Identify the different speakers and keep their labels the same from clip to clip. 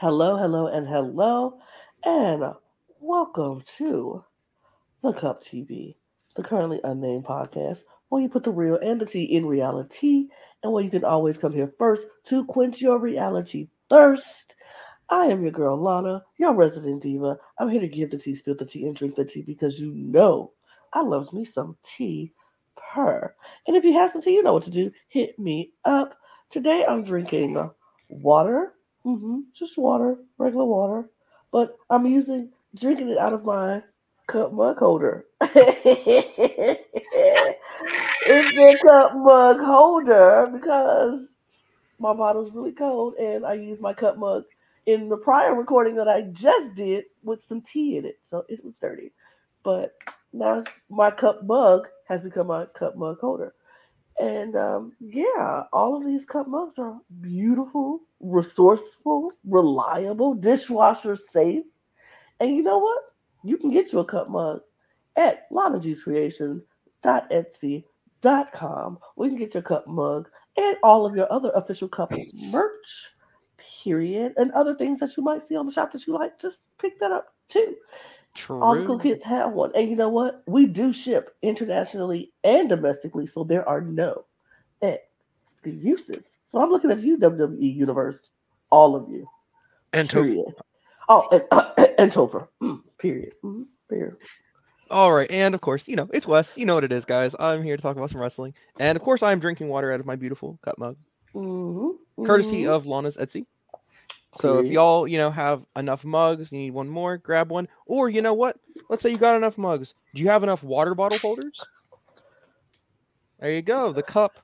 Speaker 1: Hello, and welcome to the Cup TV, the Currently Unnamed Podcast, where you put the real and the tea in reality, and where you can always come here first to quench your reality thirst. I am your girl, Lana, your resident diva. I'm here to give the tea, spill the tea, and drink the tea because you know I love me some tea per. And if you have some tea, you know what to do. Hit me up. Today I'm drinking water. Just water, regular water. But I'm drinking it out of my cup mug holder. It's a cup mug holder because my bottle's really cold and I used my cup mug in the prior recording that I just did with some tea in it. So it was dirty. But now my cup mug has become my cup mug holder. And all of these cup mugs are beautiful, resourceful, reliable, dishwasher safe. And you know what? You can get you a cup mug at LanaG'sCreations.etsy.com, where you can get your cup mug and all of your other official cup merch, period, and other things that you might see on the shop that you like. Just pick that up too.
Speaker 2: True.
Speaker 1: All the cool kids have one. And you know what? We do ship internationally and domestically, so there are no excuses. So I'm looking at you, WWE Universe. All of you.
Speaker 2: And
Speaker 1: period. And Topher. Period. Period.
Speaker 2: All right. And of course, it's Wes. You know what it is, guys. I'm here to talk about some wrestling. And of course, I'm drinking water out of my beautiful cup mug. Courtesy of Lana's Etsy. So if y'all, have enough mugs, you need one more, grab one. Or you know what? Let's say you got enough mugs. Do you have enough water bottle holders? There you go. The cup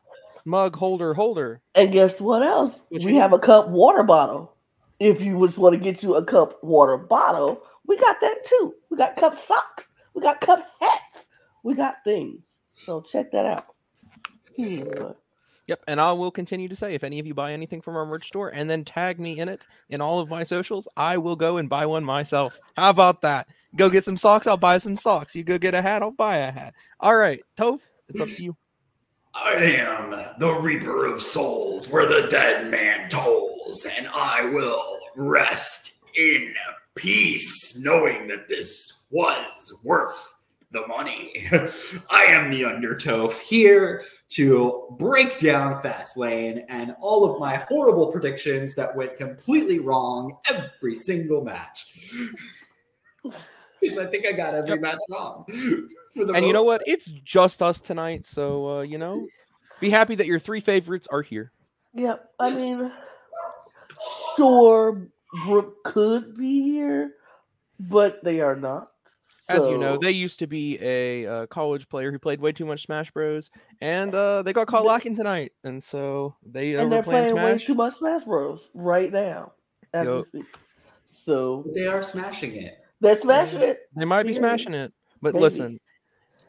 Speaker 2: mug holder.
Speaker 1: And guess what else? We have a cup water bottle. If you just want to get you a cup water bottle, we got that too. We got cup socks. We got cup hats. We got things. So check that out.
Speaker 2: Yep, and I will continue to say, if any of you buy anything from our merch store and then tag me in it in all of my socials, I will go and buy one myself. How about that? Go get some socks, I'll buy some socks. You go get a hat, I'll buy a hat. All right, Toph, it's up to you.
Speaker 3: I am the Reaper of Souls, where the dead man tolls, and I will rest in peace, knowing that this was worth the money. I am the Undertoph, here to break down Fastlane and all of my horrible predictions that went completely wrong every single match. Because I think I got every match wrong.
Speaker 2: And you know what? It's just us tonight, so, be happy that your three favorites are here.
Speaker 1: Yep. I mean, sure, Brooke could be here, but they are not.
Speaker 2: As you know, they used to be a college player who played way too much Smash Bros. And they got caught lacking tonight. And so they're playing Smash.
Speaker 1: Way too much Smash Bros. Right now. As we speak. So
Speaker 3: they are smashing it.
Speaker 1: They're smashing it.
Speaker 2: They might be smashing it. But listen,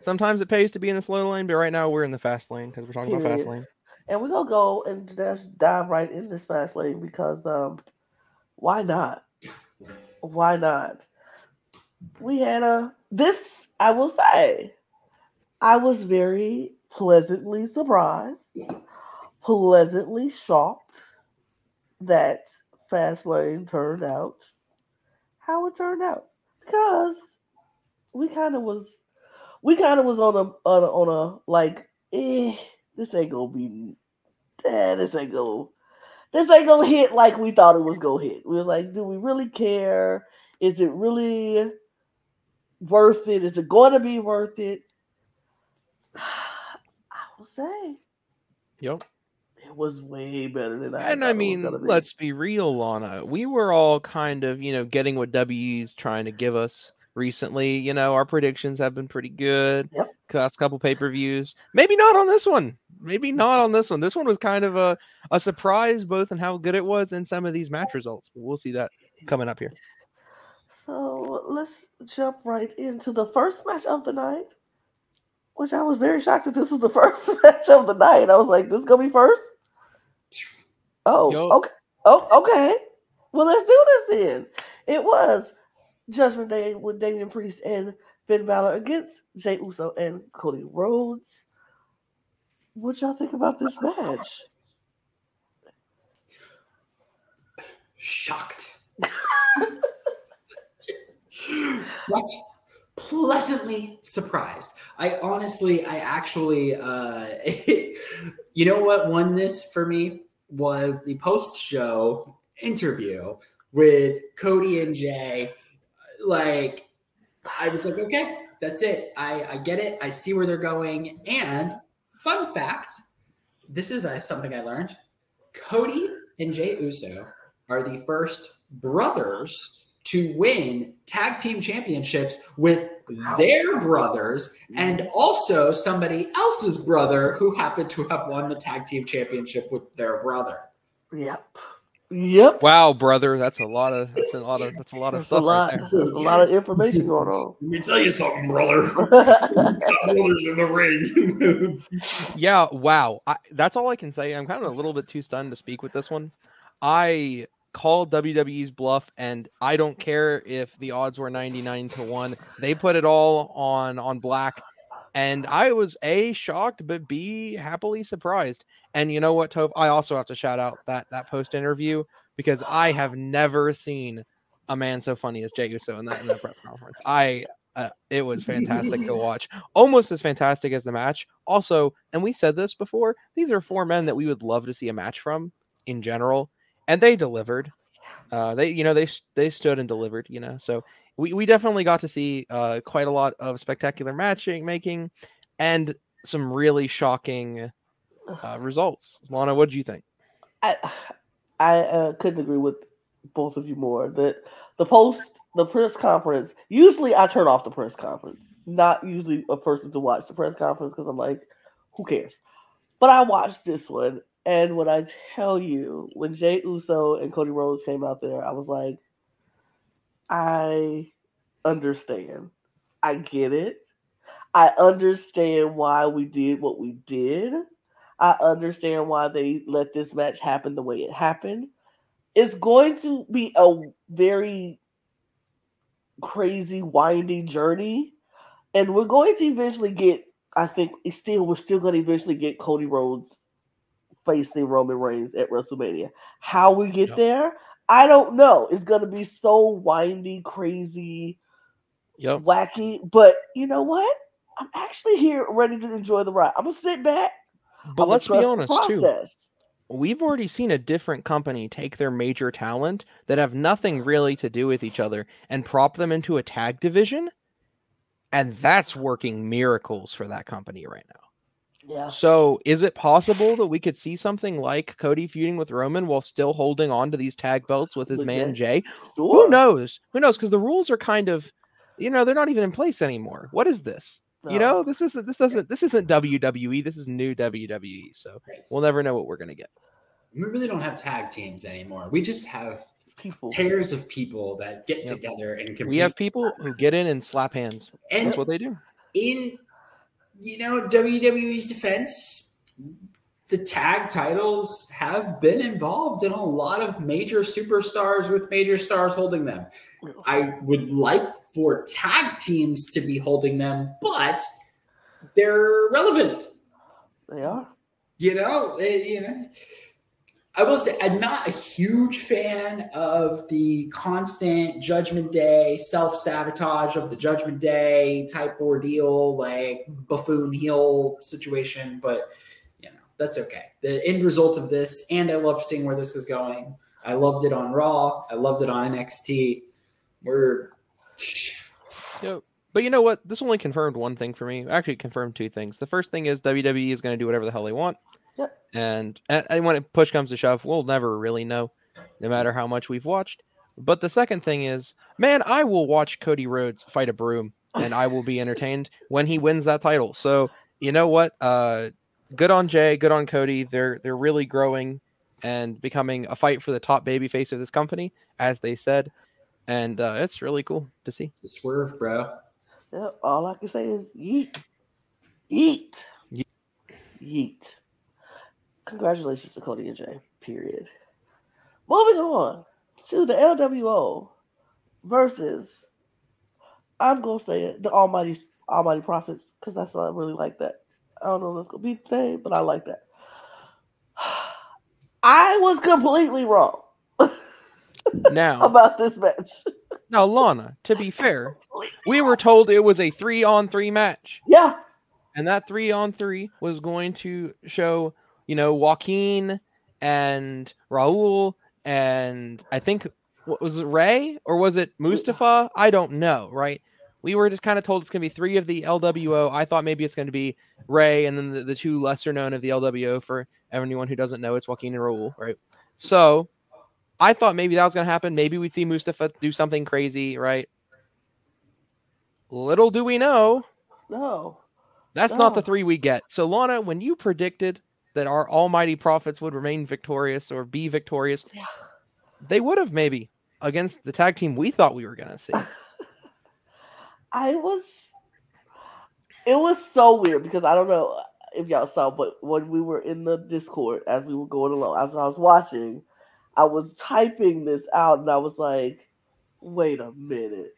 Speaker 2: sometimes it pays to be in the slow lane. But right now we're in the fast lane because we're talking about fast lane.
Speaker 1: And we're going to go and just dive right in this fast lane because why not? Why not? We had I will say, I was very pleasantly surprised, pleasantly shocked that Fastlane turned out how it turned out. Because we kind of was on a like, this ain't gonna hit like we thought it was gonna hit. We were like, do we really care? Is it really worth it? Is it going to be worth it? I will say.
Speaker 2: Yep.
Speaker 1: It was way better than I thought.
Speaker 2: And I mean, let's be real, Lana. We were all kind of, getting what WWE's trying to give us recently. Our predictions have been pretty good.
Speaker 1: Yep.
Speaker 2: Last couple pay-per-views. Maybe not on this one. This one was kind of a surprise, both in how good it was and some of these match results. But we'll see that coming up here.
Speaker 1: So let's jump right into the first match of the night. Which I was very shocked that this was the first match of the night. I was like, this is going to be first? Oh, okay. Oh, okay. Well, let's do this then. It was Judgment Day with Damian Priest and Finn Balor against Jey Uso and Cody Rhodes. What y'all think about this match?
Speaker 3: Shocked. What? Pleasantly surprised. I actually, you know what won this for me was the post-show interview with Cody and Jay. Like, I was like, okay, that's it. I get it. I see where they're going. And fun fact, this is something I learned. Cody and Jey Uso are the first brothers to win tag team championships with their brothers and also somebody else's brother who happened to have won the tag team championship with their brother.
Speaker 1: Yep.
Speaker 2: Wow, brother, that's a lot of stuff right there.
Speaker 1: There's a lot of information going on.
Speaker 3: Let me tell you something, brother. Brothers in the ring.
Speaker 2: Yeah, wow. That's all I can say. I'm kind of a little bit too stunned to speak with this one. I called WWE's bluff, and I don't care if the odds were 99-1. They put it all on black, and I was A, shocked, but B, happily surprised. And you know what, Tove? I also have to shout out that post interview because I have never seen a man so funny as Jey Uso in that press conference. It was fantastic to watch, almost as fantastic as the match. Also, and we said this before, these are four men that we would love to see a match from in general. And they delivered. They stood and delivered. So we definitely got to see quite a lot of spectacular matchmaking and some really shocking results. Lana, what did you think?
Speaker 1: I couldn't agree with both of you more. The press conference. Usually, I turn off the press conference. Not usually a person to watch the press conference because I'm like, who cares? But I watched this one. And when I tell you, when Jey Uso and Cody Rhodes came out there, I was like, I understand. I get it. I understand why we did what we did. I understand why they let this match happen the way it happened. It's going to be a very crazy, winding journey. And we're going to eventually get, I think, we're still going to eventually get Cody Rhodes facing Roman Reigns at WrestleMania. How we get there, I don't know. It's going to be so windy, crazy, wacky. But you know what? I'm actually here ready to enjoy the ride. I'm going to sit back.
Speaker 2: But let's be honest, too. We've already seen a different company take their major talent that have nothing really to do with each other and prop them into a tag division. And that's working miracles for that company right now.
Speaker 1: Yeah.
Speaker 2: So is it possible that we could see something like Cody feuding with Roman while still holding on to these tag belts with his man Jay? Sure. Who knows? Because the rules are kind of, they're not even in place anymore. What is this? No. This isn't WWE. This is new WWE. So we'll never know what we're gonna get.
Speaker 3: We really don't have tag teams anymore. We just have pairs of people that get together and compete.
Speaker 2: We have people who get in and slap hands. And that's what they do.
Speaker 3: In WWE's defense, the tag titles have been involved in a lot of major superstars with major stars holding them. I would like for tag teams to be holding them, but they're relevant.
Speaker 1: They are.
Speaker 3: I will say I'm not a huge fan of the constant Judgment Day, self-sabotage of the Judgment Day type ordeal, like buffoon heel situation, but that's okay. The end result of this, and I love seeing where this is going. I loved it on Raw. I loved it on NXT.
Speaker 2: But you know what? This only confirmed one thing for me. Actually, it confirmed two things. The first thing is WWE is going to do whatever the hell they want.
Speaker 1: Yep.
Speaker 2: And when push comes to shove, we'll never really know, no matter how much we've watched. But the second thing is, man, I will watch Cody Rhodes fight a broom, and I will be entertained when he wins that title. So you know what? Good on Jay, good on Cody. They're really growing and becoming a fight for the top babyface of this company, as they said. And it's really cool to see.
Speaker 3: It's a swerve, bro.
Speaker 1: Yeah, all I can say is yeet. Yeet. Yeet. Congratulations to Cody and Jay. Period. Moving on to the LWO versus, I'm gonna say it, the Almighty Prophets, because that's what I really like that. I don't know if it's gonna be the same, but I like that. I was completely wrong
Speaker 2: now
Speaker 1: about this match.
Speaker 2: Now, Lana, to be fair, we were told it was a 3-on-3 match.
Speaker 1: Yeah.
Speaker 2: And that 3-on-3 was going to show, Joaquin and Raul and I think, what was it, Ray? Or was it Mustafa? I don't know, right? We were just kind of told it's going to be 3 of the LWO. I thought maybe it's going to be Ray and then the 2 lesser known of the LWO. For anyone who doesn't know, it's Joaquin and Raul, right? So I thought maybe that was going to happen. Maybe we'd see Mustafa do something crazy, right? Little do we know.
Speaker 1: No.
Speaker 2: That's not the 3 we get. So, Lana, when you predicted that our Almighty Prophets would remain victorious or be victorious, they would have maybe against the tag team we thought we were going to see.
Speaker 1: It was so weird because I don't know if y'all saw, but when we were in the Discord, as we were going along, as I was watching, I was typing this out and I was like, wait a minute.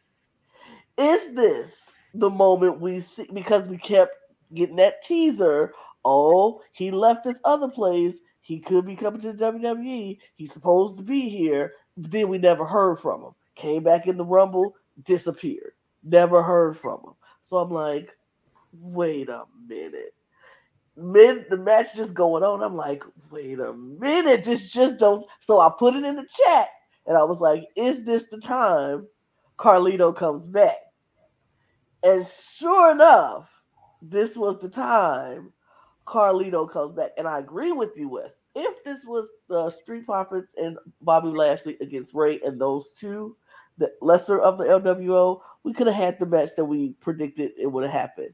Speaker 1: Is this the moment we see? Because we kept getting that teaser. Oh, he left this other place. He could be coming to the WWE. He's supposed to be here. But then we never heard from him. Came back in the Rumble, disappeared. Never heard from him. So I'm like, wait a minute. The match just going on. I'm like, wait a minute. This just don't. So I put it in the chat and I was like, is this the time Carlito comes back? And sure enough, this was the time Carlito comes back. And I agree with you, Wes. If this was the Street Profits and Bobby Lashley against Ray and those 2, the lesser of the LWO, we could have had the match that we predicted it would have happened.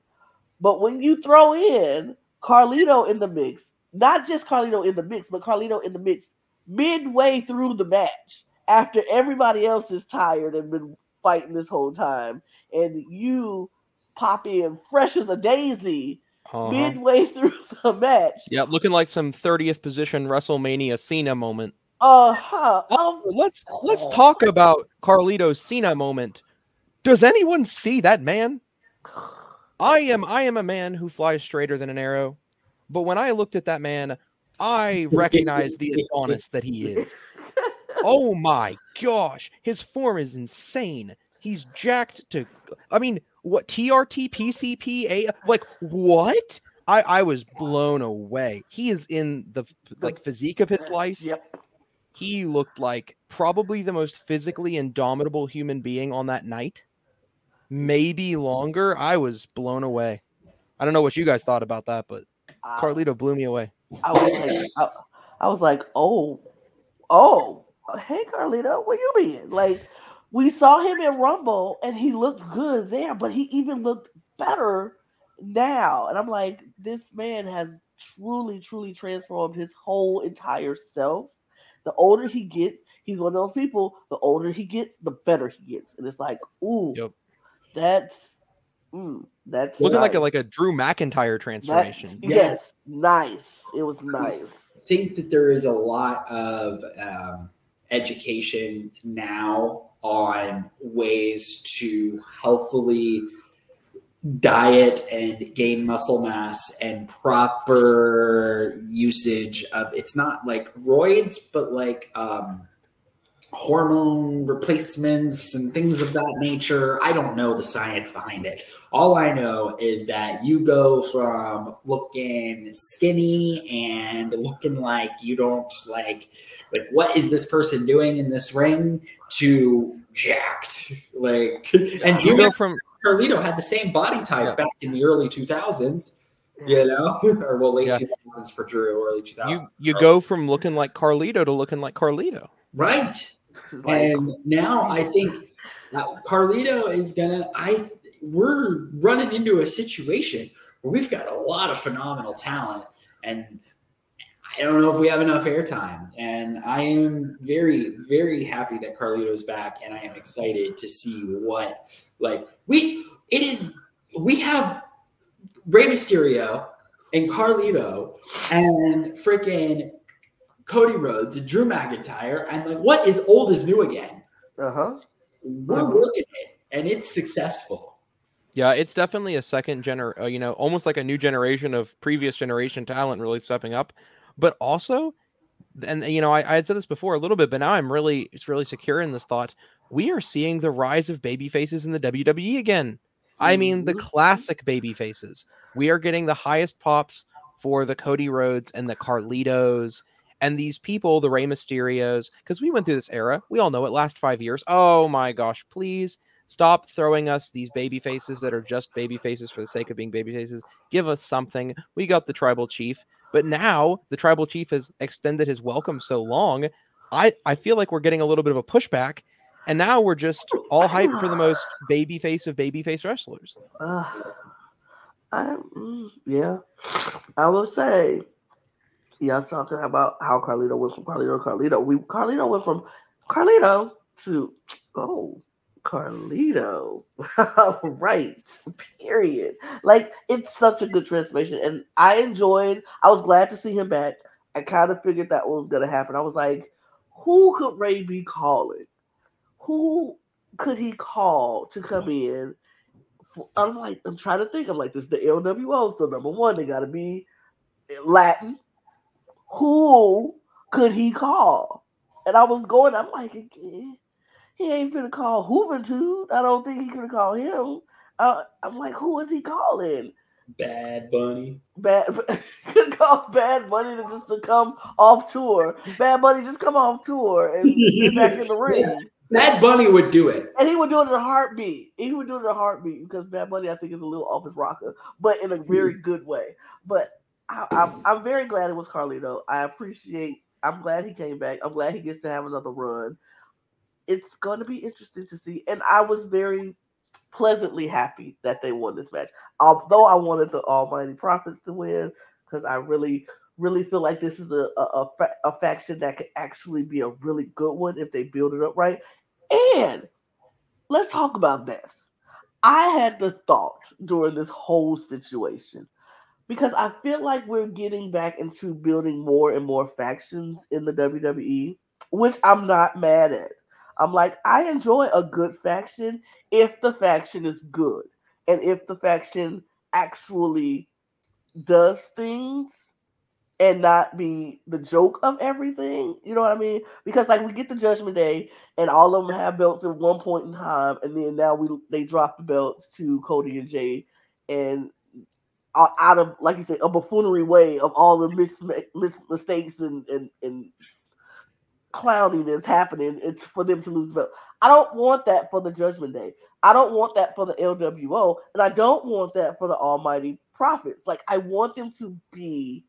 Speaker 1: But when you throw in Carlito in the mix, not just Carlito in the mix, but Carlito in the mix midway through the match, after everybody else is tired and been fighting this whole time, and you pop in fresh as a daisy midway through the match.
Speaker 2: Yeah, looking like some 30th position WrestleMania Cena moment.
Speaker 1: Let's
Speaker 2: talk about Carlito's Cena moment. Does anyone see that man? I am a man who flies straighter than an arrow, but when I looked at that man, I recognized the Adonis that he is. Oh my gosh, his form is insane. He's jacked to, what, TRT, PCP, like, what? I was blown away. He is in the physique of his life.
Speaker 1: Yep.
Speaker 2: He looked like probably the most physically indomitable human being on that night. Maybe longer. I was blown away. I don't know what you guys thought about that, but Carlito blew me away.
Speaker 1: I was like, oh, hey Carlito, where you been? Like, we saw him in Rumble and he looked good there, but he even looked better now. And I'm like, this man has truly, truly transformed his whole entire self. The older he gets, he's one of those people, the older he gets, the better he gets. And it's like, ooh, that's looking
Speaker 2: nice. like a Drew McIntyre transformation.
Speaker 1: Yes, nice. It was nice.
Speaker 3: I think that there is a lot of education now on ways to healthfully diet and gain muscle mass and proper usage of, it's not like roids, but like hormone replacements and things of that nature. I don't know the science behind it. All I know is that you go from looking skinny and looking like you don't like what is this person doing in this ring to jacked. And you go from Carlito had the same body type back in the early 2000s, or late 2000s for Drew, early 2000s.
Speaker 2: You go from looking like Carlito to looking like Carlito.
Speaker 3: Right. And now I think Carlito is we're running into a situation where we've got a lot of phenomenal talent, and I don't know if we have enough airtime. And I am very, very happy that Carlito's back, and I am excited to see what we have Rey Mysterio and Carlito and freaking Cody Rhodes and Drew McIntyre, and like, what is old is new again? We're working it, and it's successful.
Speaker 2: Yeah, it's definitely a second almost like a new generation of previous generation talent really stepping up. But also, and I had said this before a little bit, but now it's really secure in this thought. We are seeing the rise of baby faces in the WWE again. I mean, the classic baby faces. We are getting the highest pops for the Cody Rhodes and the Carlitos and these people, the Rey Mysterios, because we went through this era. We all know it last 5 years. Oh my gosh, please stop throwing us these baby faces that are just baby faces for the sake of being baby faces. Give us something. We got the Tribal Chief, but now the Tribal Chief has extended his welcome so long. I feel like we're getting a little bit of a pushback, and now we're just all hyped for the most baby face of baby face wrestlers.
Speaker 1: Yeah, I will say, yeah, I was talking about how Carlito went from Carlito to Carlito. Carlito went from Carlito to Carlito. Right. Period. Like, it's such a good transformation. And I was glad to see him back. I kind of figured that was going to happen. I was like, who could Ray be calling? Who could he call to come in? I'm trying to think. I'm like, this is the LWO. So number one, they got to be Latin. Who could he call? And I'm like, he ain't gonna call Hoovertude. I don't think he could call him. I'm like, who is he calling?
Speaker 3: Bad Bunny.
Speaker 1: Could call Bad Bunny to come off tour. Bad Bunny just come off tour and get back in the ring.
Speaker 3: Bad Bunny would do it.
Speaker 1: And he would do it in a heartbeat. Because Bad Bunny, I think, is a little off his rocker, but in a very good way. But I'm very glad it was Carlito. I'm glad he came back. I'm glad he gets to have another run. It's going to be interesting to see. And I was very pleasantly happy that they won this match. Although I wanted the Almighty Prophets to win, because I really, really feel like this is a faction that could actually be a really good one if they build it up right. And let's talk about this. I had the thought during this whole situation, because I feel like we're getting back into building more and more factions in the WWE, which I'm not mad at. I'm like, I enjoy a good faction if the faction is good and if the faction actually does things and not be the joke of everything. You know what I mean? Because like, we get the Judgment Day and all of them have belts at one point in time, and then now they drop the belts to Cody and Jay, and out of, like you said, a buffoonery way of all the mistakes and clowning that's happening, it's for them to lose the belt. I don't want that for the Judgment Day. I don't want that for the LWO, and I don't want that for the Almighty Prophets. Like, I want them to be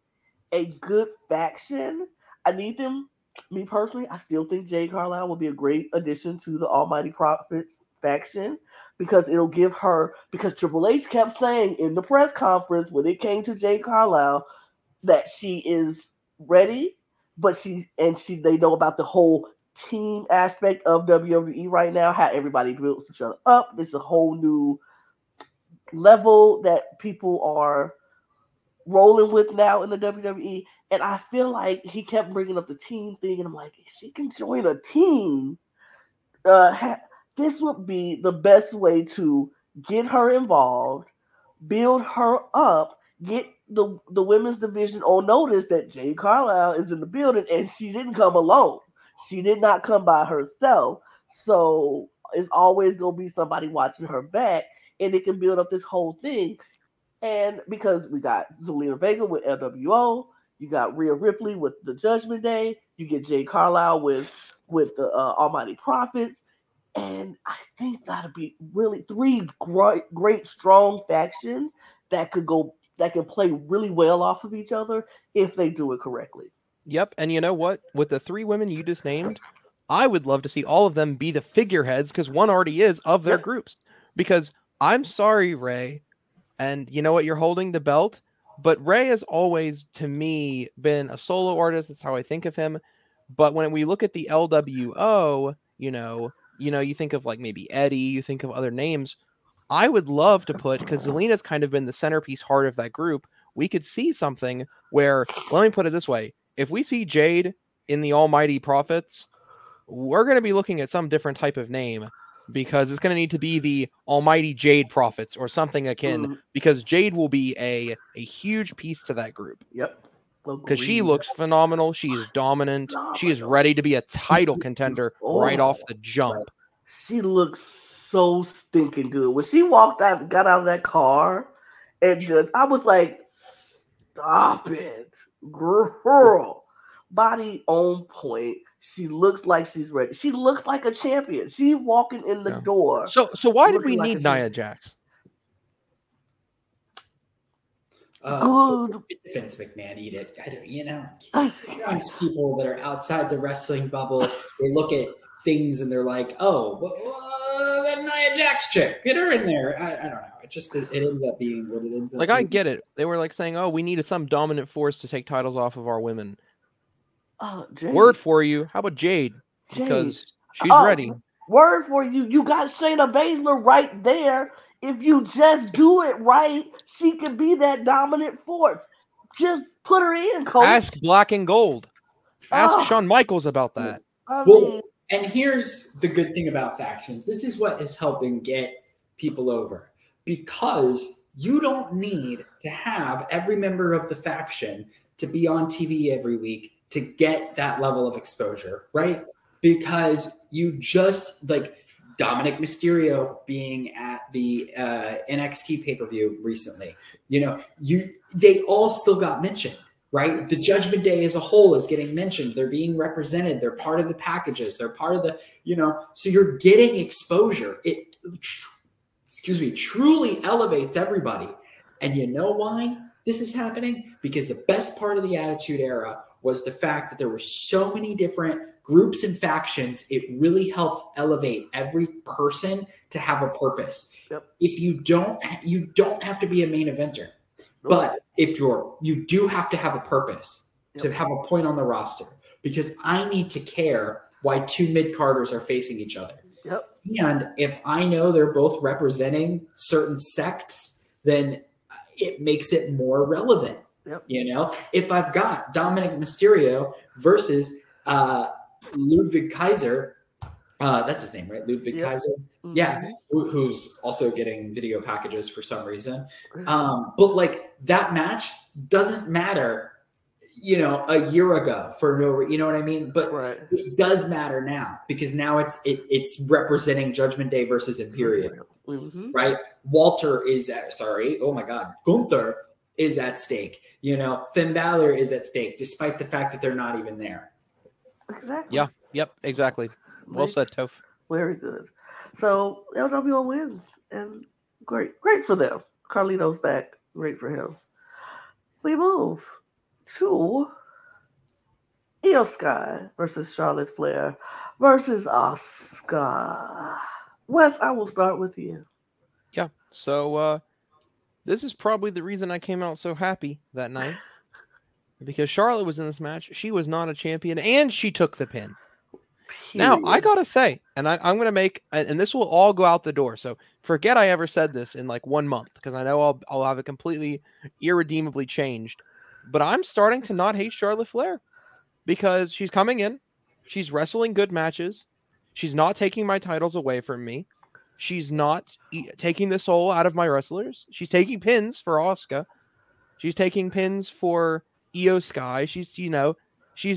Speaker 1: a good faction. I need them. Me personally, I still think Jade Carlisle will be a great addition to the Almighty Prophets faction, because it'll give her, because Triple H kept saying in the press conference when it came to Jade Carlisle that she is ready, but they know about the whole team aspect of WWE right now, how everybody builds each other up. This is a whole new level that people are rolling with now in the WWE. And I feel like he kept bringing up the team thing, and I'm like, if she can join a team, this would be the best way to get her involved, build her up, get the women's division on notice that Jade Carlisle is in the building, and she didn't come alone. She did not come by herself. So it's always going to be somebody watching her back, and it can build up this whole thing. And because we got Zelina Vega with LWO, you got Rhea Ripley with the Judgment Day, you get Jade Carlisle with the Almighty Prophets, and I think that'll be really three great strong factions that can play really well off of each other if they do it correctly.
Speaker 2: Yep, and you know what? With the three women you just named, I would love to see all of them be the figureheads, because one already is, of their groups. Because I'm sorry, Ray, and you know what? You're holding the belt, but Ray has always, to me, been a solo artist. That's how I think of him. But when we look at the LWO, you think of like maybe Eddie, you think of other names. I would love to put, because Zelina's kind of been the centerpiece heart of that group, we could see something where, let me put it this way, if we see Jade in the Almighty Prophets, we're going to be looking at some different type of name, because it's going to need to be the Almighty Jade Prophets or something akin, because Jade will be a huge piece to that group.
Speaker 1: Yep.
Speaker 2: Because she looks phenomenal. She is dominant. She is ready to be a title contender right off the jump.
Speaker 1: She looks so stinking good. When she got out of that car, and I was like, stop it, girl. Body on point. She looks like she's ready. She looks like a champion. She's walking in the door.
Speaker 2: So why did we need Nia Jax?
Speaker 1: Good.
Speaker 3: It's Vince McMahon, eat it. I don't, sometimes people that are outside the wrestling bubble, they look at things and they're like, oh, that Nia Jax chick, get her in there. I don't know. It ends up being what it ends up being.
Speaker 2: I get it. They were saying, oh, we needed some dominant force to take titles off of our women. Word for you. How about Jade? Because she's ready.
Speaker 1: Word for you. You got Shayna Baszler right there. If you just do it right, she can be that dominant force. Just put her in, coach.
Speaker 2: Ask Black and Gold. Ask Shawn Michaels about that.
Speaker 3: And here's the good thing about factions. This is what is helping get people over. Because you don't need to have every member of the faction to be on TV every week to get that level of exposure, right? Because you just, like Dominic Mysterio being at the NXT pay-per-view recently, they all still got mentioned, right? The Judgment Day as a whole is getting mentioned. They're being represented. They're part of the packages. They're part of the, so you're getting exposure. It, truly elevates everybody. And you know why this is happening? Because the best part of the Attitude Era was the fact that there were so many different groups and factions. It really helped elevate every person to have a purpose.
Speaker 1: Yep.
Speaker 3: If you don't have to be a main eventer, but if you do have to have a purpose to have a point on the roster, because I need to care why two mid-carders are facing each other.
Speaker 1: Yep.
Speaker 3: And if I know they're both representing certain sects, then it makes it more relevant.
Speaker 1: Yep.
Speaker 3: If I've got Dominic Mysterio versus Ludwig Kaiser, that's his name, right? Ludwig Kaiser. Mm-hmm. Yeah. Who's also getting video packages for some reason. But that match doesn't matter, a year ago for no reason, you know what I mean? But it does matter now, because now it's representing Judgment Day versus Imperium, right? Walter is Gunther is at stake. Finn Balor is at stake, despite the fact that they're not even there.
Speaker 1: Exactly.
Speaker 2: Yeah. Yep. Exactly. Well said, Toph.
Speaker 1: Very good. So LWO wins, and great for them. Carlito's back. Great for him. We move to Io Sky versus Charlotte Flair versus Asuka. Wes, I will start with you.
Speaker 2: Yeah. So this is probably the reason I came out so happy that night. Because Charlotte was in this match. She was not a champion, and she took the pin. Now, I gotta say, and I'm going to make, and this will all go out the door, so forget I ever said this in 1 month, because I know I'll have it completely irredeemably changed. But I'm starting to not hate Charlotte Flair, because she's coming in, she's wrestling good matches, she's not taking my titles away from me, she's not taking the soul out of my wrestlers, she's taking pins for Asuka, she's taking pins for Io Sky, she's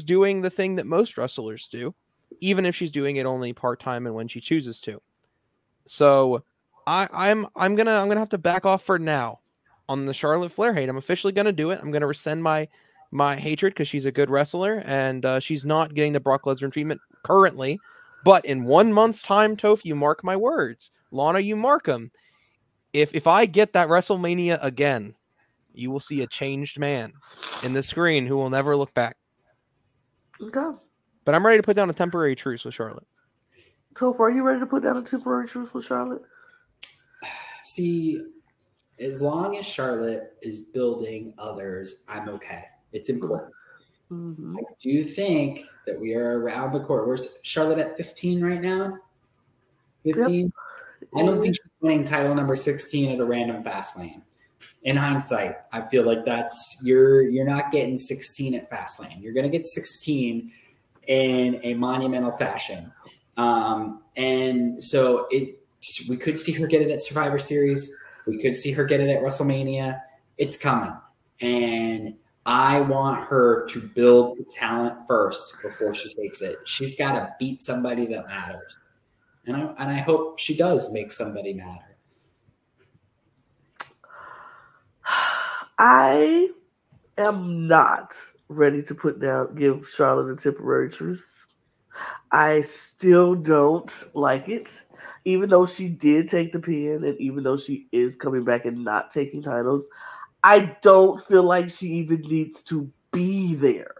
Speaker 2: doing the thing that most wrestlers do, even if she's doing it only part-time and when she chooses to. So I'm gonna have to back off for now on the Charlotte Flair hate. I'm officially gonna do it. I'm gonna rescind my hatred, because she's a good wrestler, and she's not getting the Brock Lesnar treatment currently. But in 1 month's time, Toph, you mark my words. Lana, you mark them. If I get that WrestleMania again, you will see a changed man in the screen who will never look back.
Speaker 1: Okay.
Speaker 2: But I'm ready to put down a temporary truce with Charlotte.
Speaker 1: Toph, are you ready to put down a temporary truce with Charlotte?
Speaker 3: See, as long as Charlotte is building others, I'm okay. It's important. Mm-hmm. I do think that we are around the corner. Where's Charlotte at 15 right now? 15?
Speaker 4: I don't think she's winning title number 16 at a random Fastlane. In hindsight, I feel like you're not getting 16 at Fastlane. You're going to get 16 in a monumental fashion. And so we could see her get it at Survivor Series. We could see her get it at WrestleMania. It's coming. And I want her to build the talent first before she takes it. She's got to beat somebody that matters. And I hope she does make somebody matter.
Speaker 1: I am not ready to give Charlotte a temporary truce. I still don't like it, even though she did take the pin and even though she is coming back and not taking titles. I don't feel like she even needs to be there.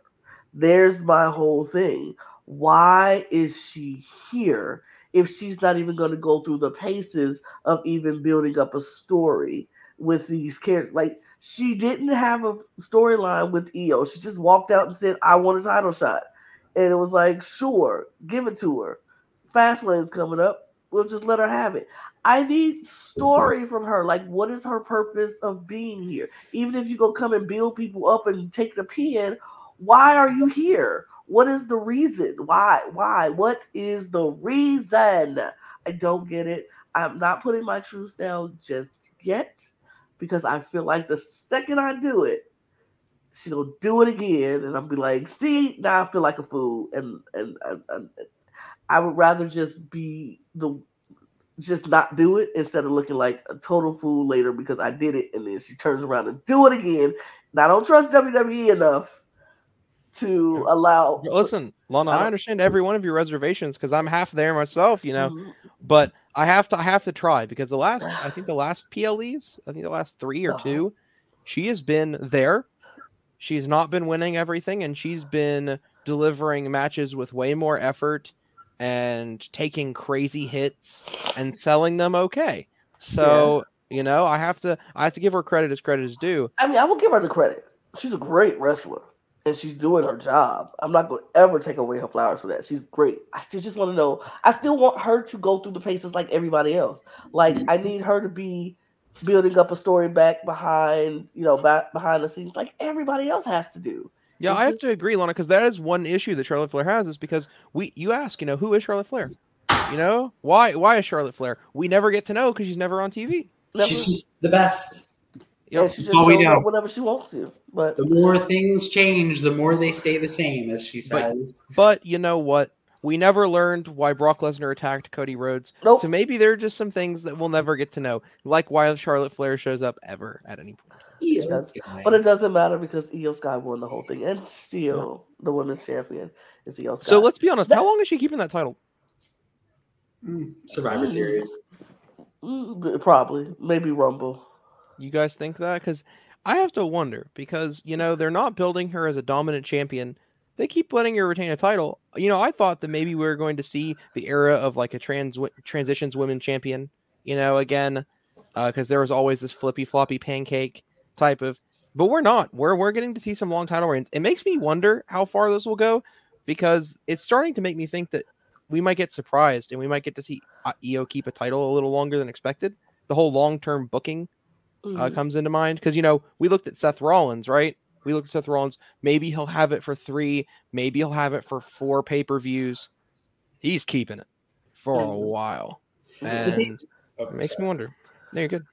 Speaker 1: There's my whole thing. Why is she here if she's not even going to go through the paces of even building up a story with these characters? Like, she didn't have a storyline with Io. She just walked out and said, I want a title shot. And it was like, sure, give it to her. Fastlane's coming up. We'll just let her have it. I need story from her. Like, what is her purpose of being here? Even if you go come and build people up and take the pin, why are you here? What is the reason? Why? What is the reason? I don't get it. I'm not putting my truth down just yet because I feel like the second I do it, she'll do it again, and I'll be like, see, now I feel like a fool. And I would rather just not do it instead of looking like a total fool later because I did it, and then she turns around and do it again. And I don't trust WWE enough to allow.
Speaker 2: Listen, Lana, I understand every one of your reservations because I'm half there myself, but I have to try because the last PLEs, I think the last 3 or 2, she has been there. She's not been winning everything, and she's been delivering matches with way more effort and taking crazy hits and selling them okay. So, I have to give her credit as due.
Speaker 1: I mean, I will give her the credit. She's a great wrestler, and she's doing her job. I'm not going to ever take away her flowers for that. She's great. I still just want to know. I still want her to go through the paces like everybody else. Like, I need her to be building up a story back behind the scenes like everybody else has to do.
Speaker 2: Yeah, I have to agree, Lana, because that is one issue that Charlotte Flair has is because you ask, who is Charlotte Flair? Why is Charlotte Flair? We never get to know because she's never on TV.
Speaker 4: She's just the best.
Speaker 1: Yeah, she just all we know. Whenever she wants to. But
Speaker 4: the more things change, the more they stay the same, as she says.
Speaker 2: But you know what? We never learned why Brock Lesnar attacked Cody Rhodes.
Speaker 1: Nope.
Speaker 2: So maybe there are just some things that we'll never get to know, like why Charlotte Flair shows up ever at any point.
Speaker 1: But it doesn't matter because Io Sky won the whole thing, and still the women's champion is Io Sky.
Speaker 2: So let's be honest. How long is she keeping that title?
Speaker 4: Survivor Series.
Speaker 1: Probably. Maybe Rumble.
Speaker 2: You guys think that? Because I have to wonder because, they're not building her as a dominant champion. They keep letting her retain a title. I thought that maybe we were going to see the era of like a transitions women champion, again, because there was always this flippy floppy pancake type of, but we're not. We're getting to see some long title reigns. It makes me wonder how far this will go because it's starting to make me think that we might get surprised and we might get to see Io keep a title a little longer than expected. The whole long-term booking comes into mind because, we looked at Seth Rollins, right? We looked at Seth Rollins. Maybe he'll have it for 3. Maybe he'll have it for 4 pay-per-views. He's keeping it for a while. And it makes me wonder. No, you're good.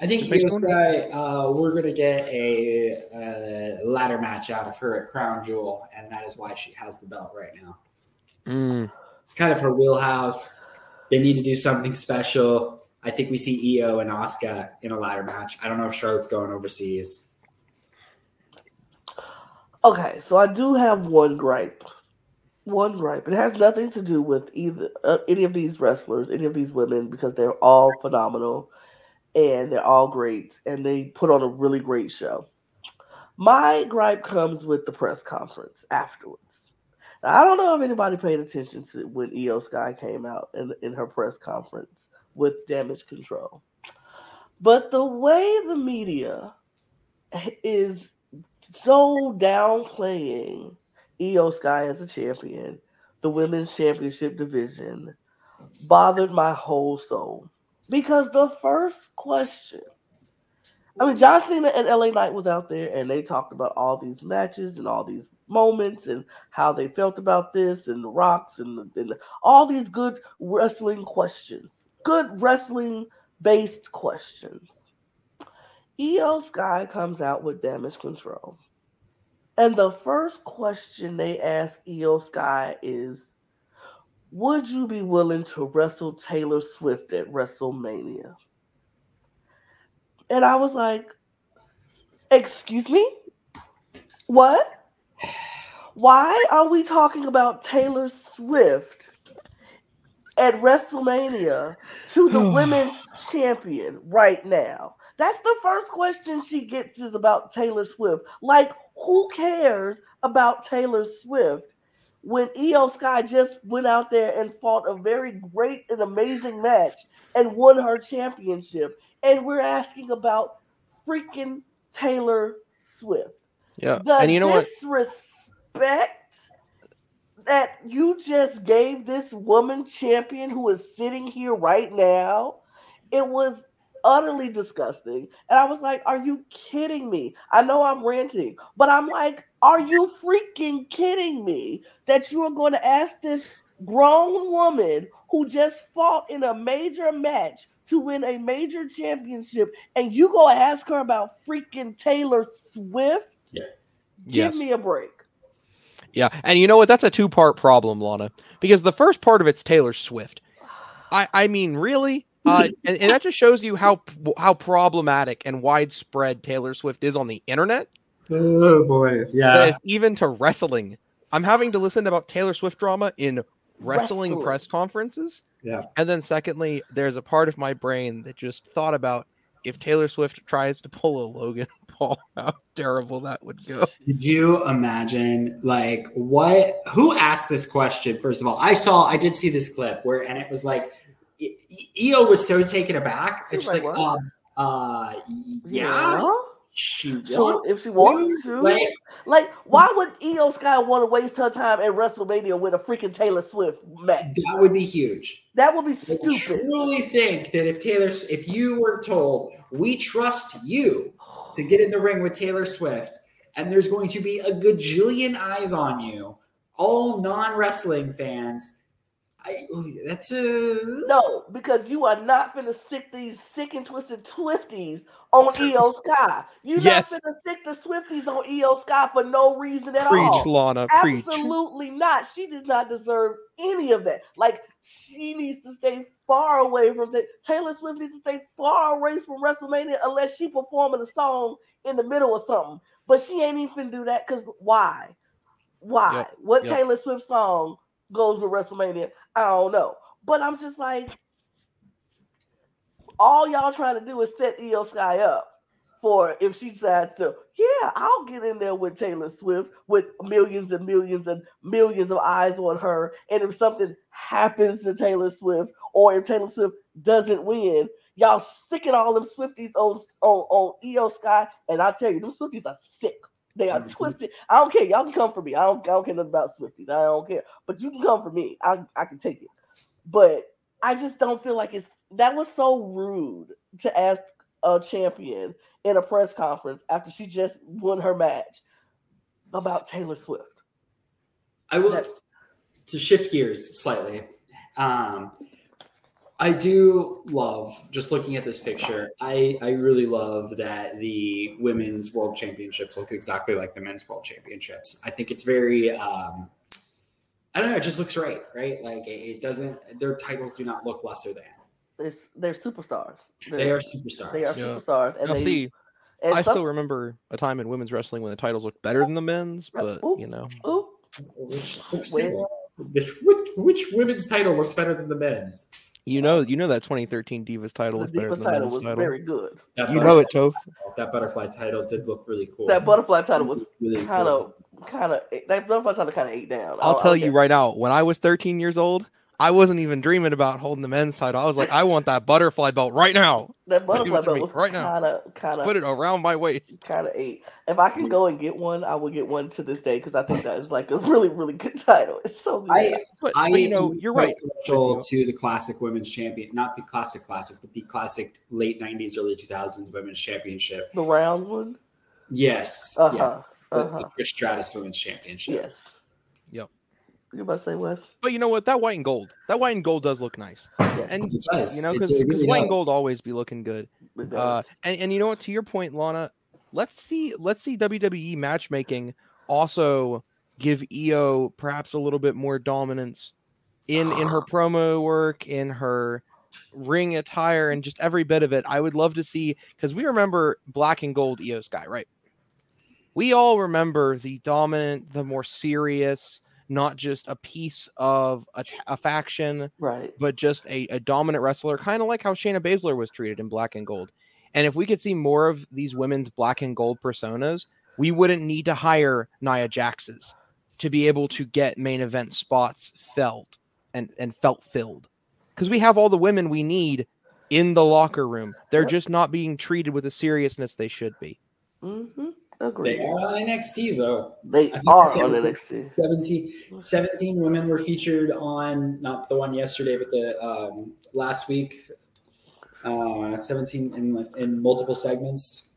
Speaker 4: I think Io Sky, we're going to get a ladder match out of her at Crown Jewel, and that is why she has the belt right now. It's kind of her wheelhouse. They need to do something special. I think we see Io and Asuka in a ladder match. I don't know if Charlotte's going overseas.
Speaker 1: Okay, so I do have one gripe. It has nothing to do with either any of these wrestlers, any of these women, because they're all phenomenal and they're all great and they put on a really great show. My gripe comes with the press conference afterwards. Now, I don't know if anybody paid attention to when Io Sky came out in her press conference with Damage Control. But the way the media is so downplaying Io Sky as a champion, the women's championship division, bothered my whole soul. Because the first question, I mean, John Cena and LA Knight was out there and they talked about all these matches and all these moments and how they felt about this and the Rocks and all these good wrestling questions, good wrestling based questions. Io Sky comes out with Damage Control. And the first question they ask Io Sky is, would you be willing to wrestle Taylor Swift at WrestleMania? And I was like, excuse me? What? Why are we talking about Taylor Swift at WrestleMania to the women's champion right now? That's the first question she gets is about Taylor Swift. Like, who cares about Taylor Swift when Io Sky just went out there and fought a very great and amazing match and won her championship? And we're asking about freaking Taylor Swift.
Speaker 2: Yeah.
Speaker 1: The
Speaker 2: and you know
Speaker 1: disrespect that you just gave this woman champion who is sitting here right now, it was utterly disgusting. And I was like, are you kidding me? I know I'm ranting, but I'm like, are you freaking kidding me that you are going to ask this grown woman who just fought in a major match to win a major championship, and you go ask her about freaking Taylor Swift?
Speaker 4: Yeah.
Speaker 1: Give me a break.
Speaker 2: Yeah, and you know what? That's a two-part problem, Lana, because the first part of it's Taylor Swift. I mean, really? And that just shows you how problematic and widespread Taylor Swift is on the internet.
Speaker 4: Oh boy, yeah.
Speaker 2: That is even to wrestling. I'm having to listen about Taylor Swift drama in wrestling press conferences.
Speaker 4: Yeah.
Speaker 2: And then secondly, there's a part of my brain that just thought about if Taylor Swift tries to pull a Logan Paul, how terrible that would go.
Speaker 4: Did you imagine, like, who asked this question? First of all, I did see this clip and it was like, Io was so taken aback. It's like, yeah.
Speaker 1: If she wants to, like, why would Io Sky want to waste her time at WrestleMania with a freaking Taylor Swift match?
Speaker 4: That would be huge.
Speaker 1: That would be stupid.
Speaker 4: I truly think that if you were told, we trust you to get in the ring with Taylor Swift, and there's going to be a gajillion eyes on you, all non-wrestling fans,
Speaker 1: no, because you are not going to stick these sick and twisted Swifties on Io Sky. You're not going to stick the Swifties on Io Sky for no reason at all.
Speaker 2: Preach, Lana, preach.
Speaker 1: Absolutely not. She does not deserve any of that. Like, she needs to stay far away from Taylor Swift needs to stay far away from WrestleMania unless she performing a song in the middle of something. But she ain't even do that because why? Why? What Taylor Swift song goes with WrestleMania? I don't know. But I'm just like, all y'all trying to do is set Io Sky up for if she decides to, I'll get in there with Taylor Swift with millions and millions and millions of eyes on her. And if something happens to Taylor Swift, or if Taylor Swift doesn't win, y'all sticking all them Swifties on Io Sky. And I tell you, them Swifties are sick. They are twisted. I don't care. Y'all can come for me. I don't care nothing about Swifties. I don't care. But you can come for me. I can take it. But I just don't feel like that was so rude to ask a champion in a press conference after she just won her match about Taylor Swift.
Speaker 4: I will to shift gears slightly. I do love, just looking at this picture, I really love that the women's world championships look exactly like the men's world championships. I think it's very, I don't know, it just looks right? Like it doesn't, their titles do not look lesser than.
Speaker 1: They're superstars.
Speaker 4: They are superstars.
Speaker 1: They are superstars. And
Speaker 2: I still remember a time in women's wrestling when the titles looked better than the men's, but you know.
Speaker 4: Which women's title looks better than the men's?
Speaker 2: You know that 2013 Divas title looked better than the men's title.
Speaker 1: Very good.
Speaker 2: You know it, Toph.
Speaker 4: That butterfly title did look really cool.
Speaker 1: That butterfly title was really kind of that butterfly title kind of ate down.
Speaker 2: I'll tell you right now, when I was 13 years old, I wasn't even dreaming about holding the men's title. I was like, I want that butterfly belt right now.
Speaker 1: That butterfly belt was
Speaker 2: right now.
Speaker 1: Kind of
Speaker 2: put it around my waist.
Speaker 1: Kind of ate. If I can go and get one, I will get one to this day because I think that is like a really, really good title. It's so good.
Speaker 2: But you know, you're right.
Speaker 4: To the classic women's champion, not the classic, but the classic late 90s, early 2000s women's championship.
Speaker 1: The round one?
Speaker 4: Yes. Yes. The Trish Stratus Women's Championship.
Speaker 1: Yes.
Speaker 2: Yep.
Speaker 1: You about to say Wes?
Speaker 2: But you know what? That white and gold does look nice.
Speaker 1: Yeah.
Speaker 2: And
Speaker 4: it does.
Speaker 2: You know,
Speaker 4: It
Speaker 2: because
Speaker 4: really
Speaker 2: white and
Speaker 4: does.
Speaker 2: gold always be looking good. And you know what? To your point, Lana, let's see WWE matchmaking also give Io perhaps a little bit more dominance in her promo work, in her ring attire, and just every bit of it. I would love to see, because we remember black and gold Io Sky, right? We all remember the dominant, the more serious, not just a piece of a faction,
Speaker 1: right?
Speaker 2: But just a dominant wrestler, kind of like how Shayna Baszler was treated in black and gold. And if we could see more of these women's black and gold personas, we wouldn't need to hire Nia Jax's to be able to get main event spots felt filled. Because we have all the women we need in the locker room. They're just not being treated with the seriousness they should be.
Speaker 1: Mm-hmm. Agreed.
Speaker 4: They are on NXT, though.
Speaker 1: They are on NXT.
Speaker 4: 17 women were featured on, not the one yesterday, but the last week. 17 in multiple segments.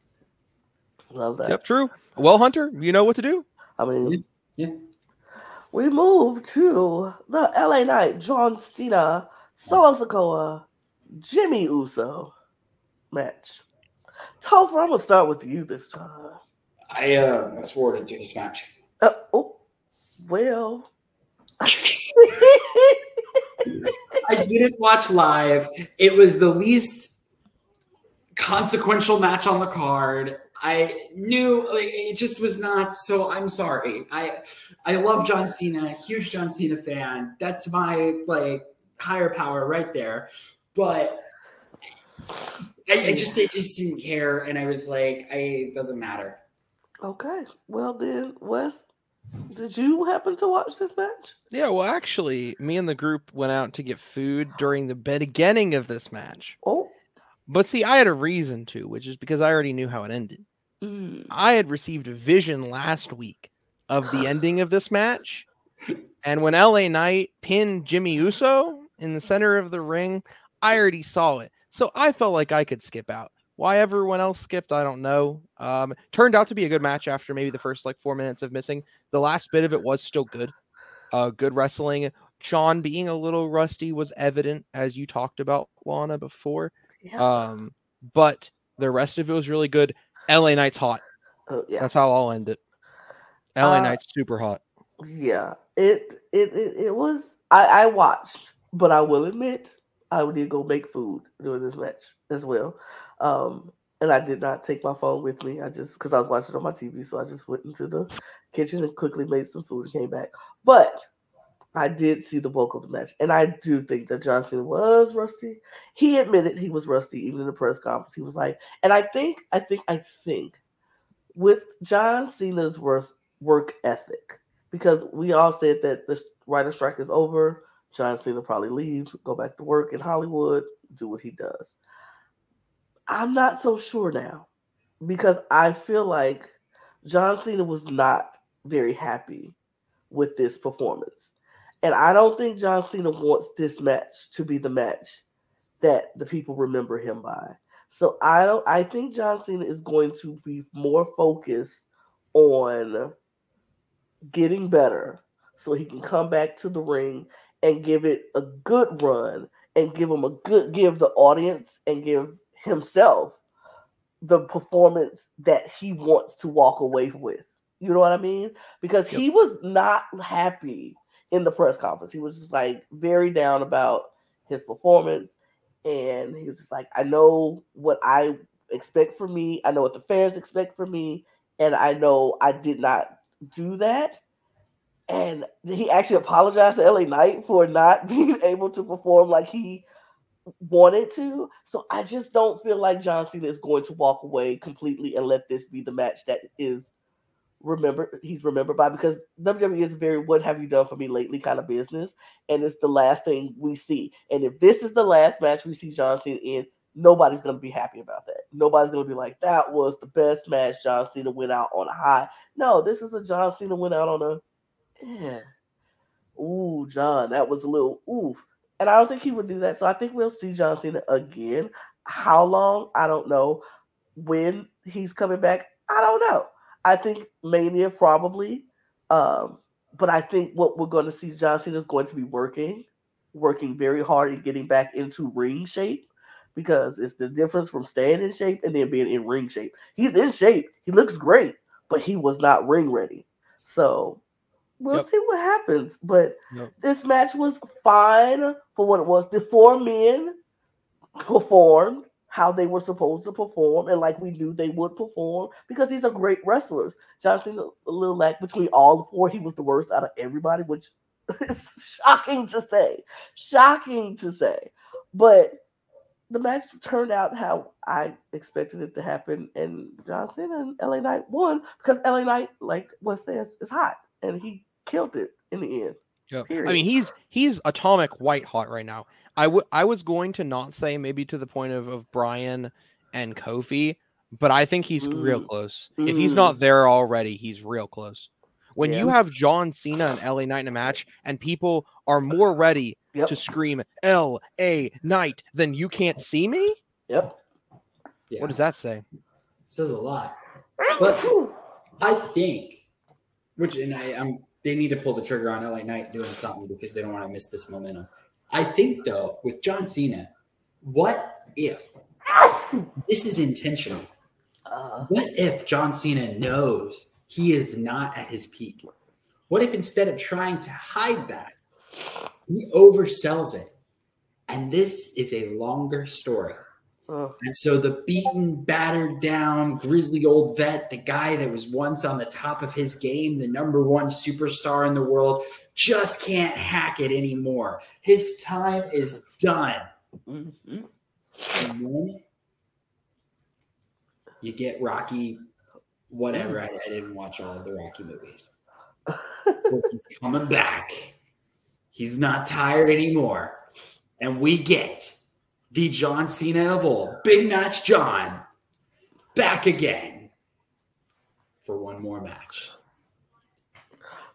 Speaker 1: Love that.
Speaker 2: Yep, true. Well, Hunter, you know what to do.
Speaker 1: I mean,
Speaker 4: yeah.
Speaker 1: We move to the LA Knight, John Cena, Solo Sikoa, Jimmy Uso match. Topher, I'm going to start with you this time.
Speaker 4: I was forwarded to this match.
Speaker 1: Well.
Speaker 4: I didn't watch live. It was the least consequential match on the card. I knew it just was not, so I'm sorry. I love John Cena, huge John Cena fan. That's my higher power right there. But I just didn't care, and I was like, it doesn't matter.
Speaker 1: Okay. Well then, Wes, did you happen to watch this match?
Speaker 2: Yeah, well, actually, me and the group went out to get food during the beginning of this match.
Speaker 1: Oh.
Speaker 2: But see, I had a reason to, which is because I already knew how it ended. I had received a vision last week of the ending of this match. And when LA Knight pinned Jimmy Uso in the center of the ring, I already saw it. So I felt like I could skip out. Why everyone else skipped, I don't know. Turned out to be a good match after maybe the first 4 minutes of missing. The last bit of it was still good. Good wrestling. Sean being a little rusty was evident, as you talked about, Lana, before.
Speaker 1: Yeah.
Speaker 2: But the rest of it was really good. LA Knight's hot.
Speaker 1: Yeah.
Speaker 2: That's how I'll end it. LA Knight's super hot.
Speaker 1: Yeah. It was. I watched, but I will admit I did go make food during this match as well. And I did not take my phone with me. Because I was watching it on my TV, so I just went into the kitchen and quickly made some food and came back. But I did see the bulk of the match, and I do think that John Cena was rusty. He admitted he was rusty even in the press conference. He was like, and I think with John Cena's work ethic, because we all said that the writer's strike is over, John Cena probably leave, go back to work in Hollywood, do what he does. I'm not so sure now, because I feel like John Cena was not very happy with this performance. And I don't think John Cena wants this match to be the match that the people remember him by. So I think John Cena is going to be more focused on getting better so he can come back to the ring and give it a good run and give the audience and give himself the performance that he wants to walk away with. You know what I mean? Because he was not happy in the press conference. He was just very down about his performance. And he was just like, I know what I expect from me. I know what the fans expect from me. And I know I did not do that. And he actually apologized to LA Knight for not being able to perform like he wanted to. So I just don't feel like John Cena is going to walk away completely and let this be the match that is he's remembered by, because WWE is a very "what have you done for me lately" kind of business, and it's the last thing we see. And if this is the last match we see John Cena in, nobody's going to be happy about that. Nobody's going to be like, that was the best match. John Cena went out on a high. No, this is a John Cena went out on a ooh, John, that was a little oof. And I don't think he would do that. So I think we'll see John Cena again. How long? I don't know. When he's coming back, I don't know. I think Mania probably. But I think what we're going to see, John Cena is going to be working very hard and getting back into ring shape, because it's the difference from staying in shape and then being in ring shape. He's in shape. He looks great, but he was not ring ready. So we'll see what happens. But this match was fine for what it was. The 4 men performed how they were supposed to perform, and like we knew they would perform, because these are great wrestlers. John Cena, a little lack between all the 4. He was the worst out of everybody, which is shocking to say. Shocking to say. But the match turned out how I expected it to happen, and John Cena and LA Knight won, because LA Knight, like what says, is hot, and he killed it in the end.
Speaker 2: Yep. I mean, he's atomic white hot right now. I was going to not say maybe to the point of Bryan and Kofi, but I think he's real close. If he's not there already, he's real close. When you have John Cena and LA Knight in a match, and people are more ready to scream LA Knight than you can't see me?
Speaker 1: Yep.
Speaker 2: Yeah. What does that say?
Speaker 4: It says a lot. But I think, they need to pull the trigger on LA Knight doing something, because they don't want to miss this momentum. I think, though, with John Cena, what if this is intentional? What if John Cena knows he is not at his peak? What if instead of trying to hide that, he oversells it? And this is a longer story. And so the beaten, battered down, grizzly old vet, the guy that was once on the top of his game, the #1 superstar in the world, just can't hack it anymore. His time is done. And then you get Rocky, whatever. I didn't watch all of the Rocky movies. But he's coming back. He's not tired anymore. And we get the John Cena of old, Big Match John, back again for one more match.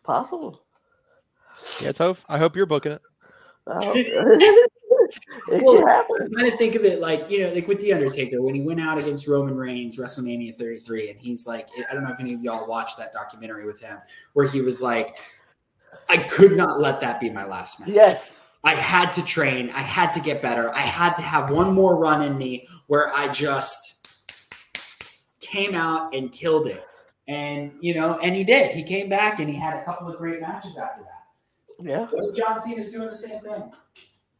Speaker 1: Possible.
Speaker 2: Yeah, Toph, I hope you're booking it.
Speaker 4: Well, I kind of think of it like, like with The Undertaker, when he went out against Roman Reigns, WrestleMania 33, and he's like, I don't know if any of y'all watched that documentary with him, where he was like, I could not let that be my last match.
Speaker 1: Yes.
Speaker 4: I had to train. I had to get better. I had to have one more run in me where I just came out and killed it. And, and he did. He came back and he had a couple of great matches after that.
Speaker 1: Yeah.
Speaker 4: What if John Cena's doing the same thing?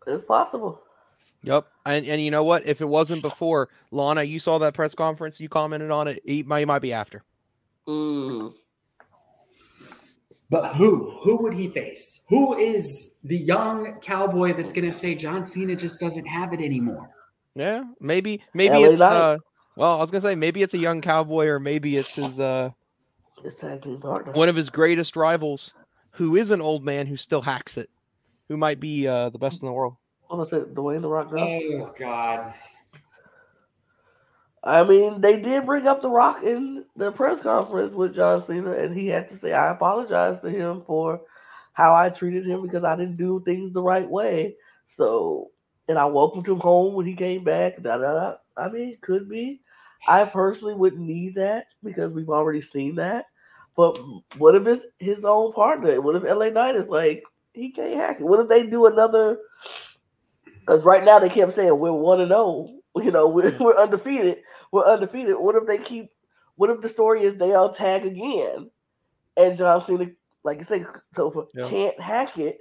Speaker 1: It's possible.
Speaker 2: Yep. And you know what? If it wasn't before, Lana, you saw that press conference, you commented on it. It might be after.
Speaker 4: But who would he face? Who is the young cowboy that's going to say John Cena just doesn't have it anymore?
Speaker 2: Yeah, maybe it's well, I was going to say maybe it's a young cowboy, or maybe it's his
Speaker 1: tag team partner,
Speaker 2: one of his greatest rivals, who is an old man who still hacks it, who might be the best in the world.
Speaker 1: What was it? Dwayne The Rock Johnson?
Speaker 4: Oh God.
Speaker 1: I mean, they did bring up The Rock in the press conference with John Cena, and he had to say, I apologize to him for how I treated him, because I didn't do things the right way. So, and I welcomed him home when he came back. I mean, could be. I personally wouldn't need that, because we've already seen that. But what if it's his own partner? What if LA Knight is like, he can't hack it? What if they do another? Because right now they kept saying, we're 1-0. We're undefeated. We're undefeated. What if the story is they all tag again, and John Cena, like you say, can't hack it,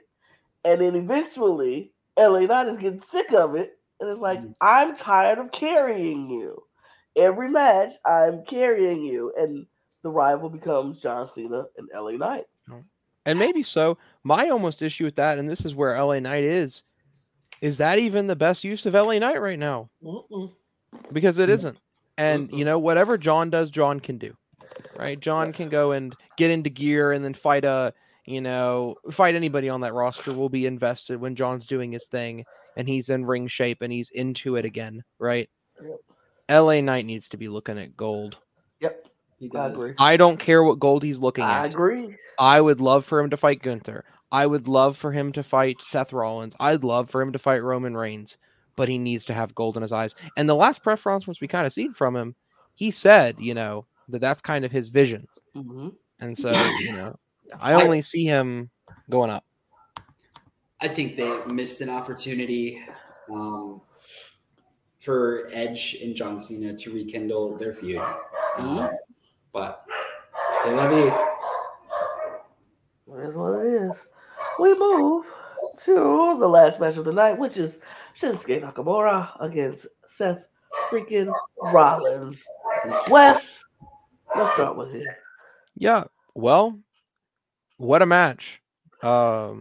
Speaker 1: and then eventually LA Knight is getting sick of it, and it's like, I'm tired of carrying you. Every match, I'm carrying you, and the rival becomes John Cena and LA Knight.
Speaker 2: And maybe so. My almost issue with that, and this is where LA Knight is that even the best use of LA Knight right now? Because it isn't. And, whatever John does, John can do. right? John can go and get into gear and then fight fight anybody on that roster. Will be invested when John's doing his thing and he's in ring shape and he's into it again, right?
Speaker 1: Yep.
Speaker 2: LA Knight needs to be looking at gold.
Speaker 1: Yep.
Speaker 4: He does.
Speaker 2: I don't care what gold he's looking at.
Speaker 1: I agree.
Speaker 2: I would love for him to fight Gunther. I would love for him to fight Seth Rollins. I'd love for him to fight Roman Reigns, but he needs to have gold in his eyes. And the last press conference we kind of seen from him, he said, that's kind of his vision.
Speaker 1: Mm-hmm.
Speaker 2: And so, I only see him going up.
Speaker 4: I think they missed an opportunity for Edge and John Cena to rekindle their feud. But they love you.
Speaker 1: It is what it is. We move to the last match of the night, which is Shinsuke Nakamura against Seth freaking Rollins. Wes, let's start with him.
Speaker 2: Yeah, well, what a match. A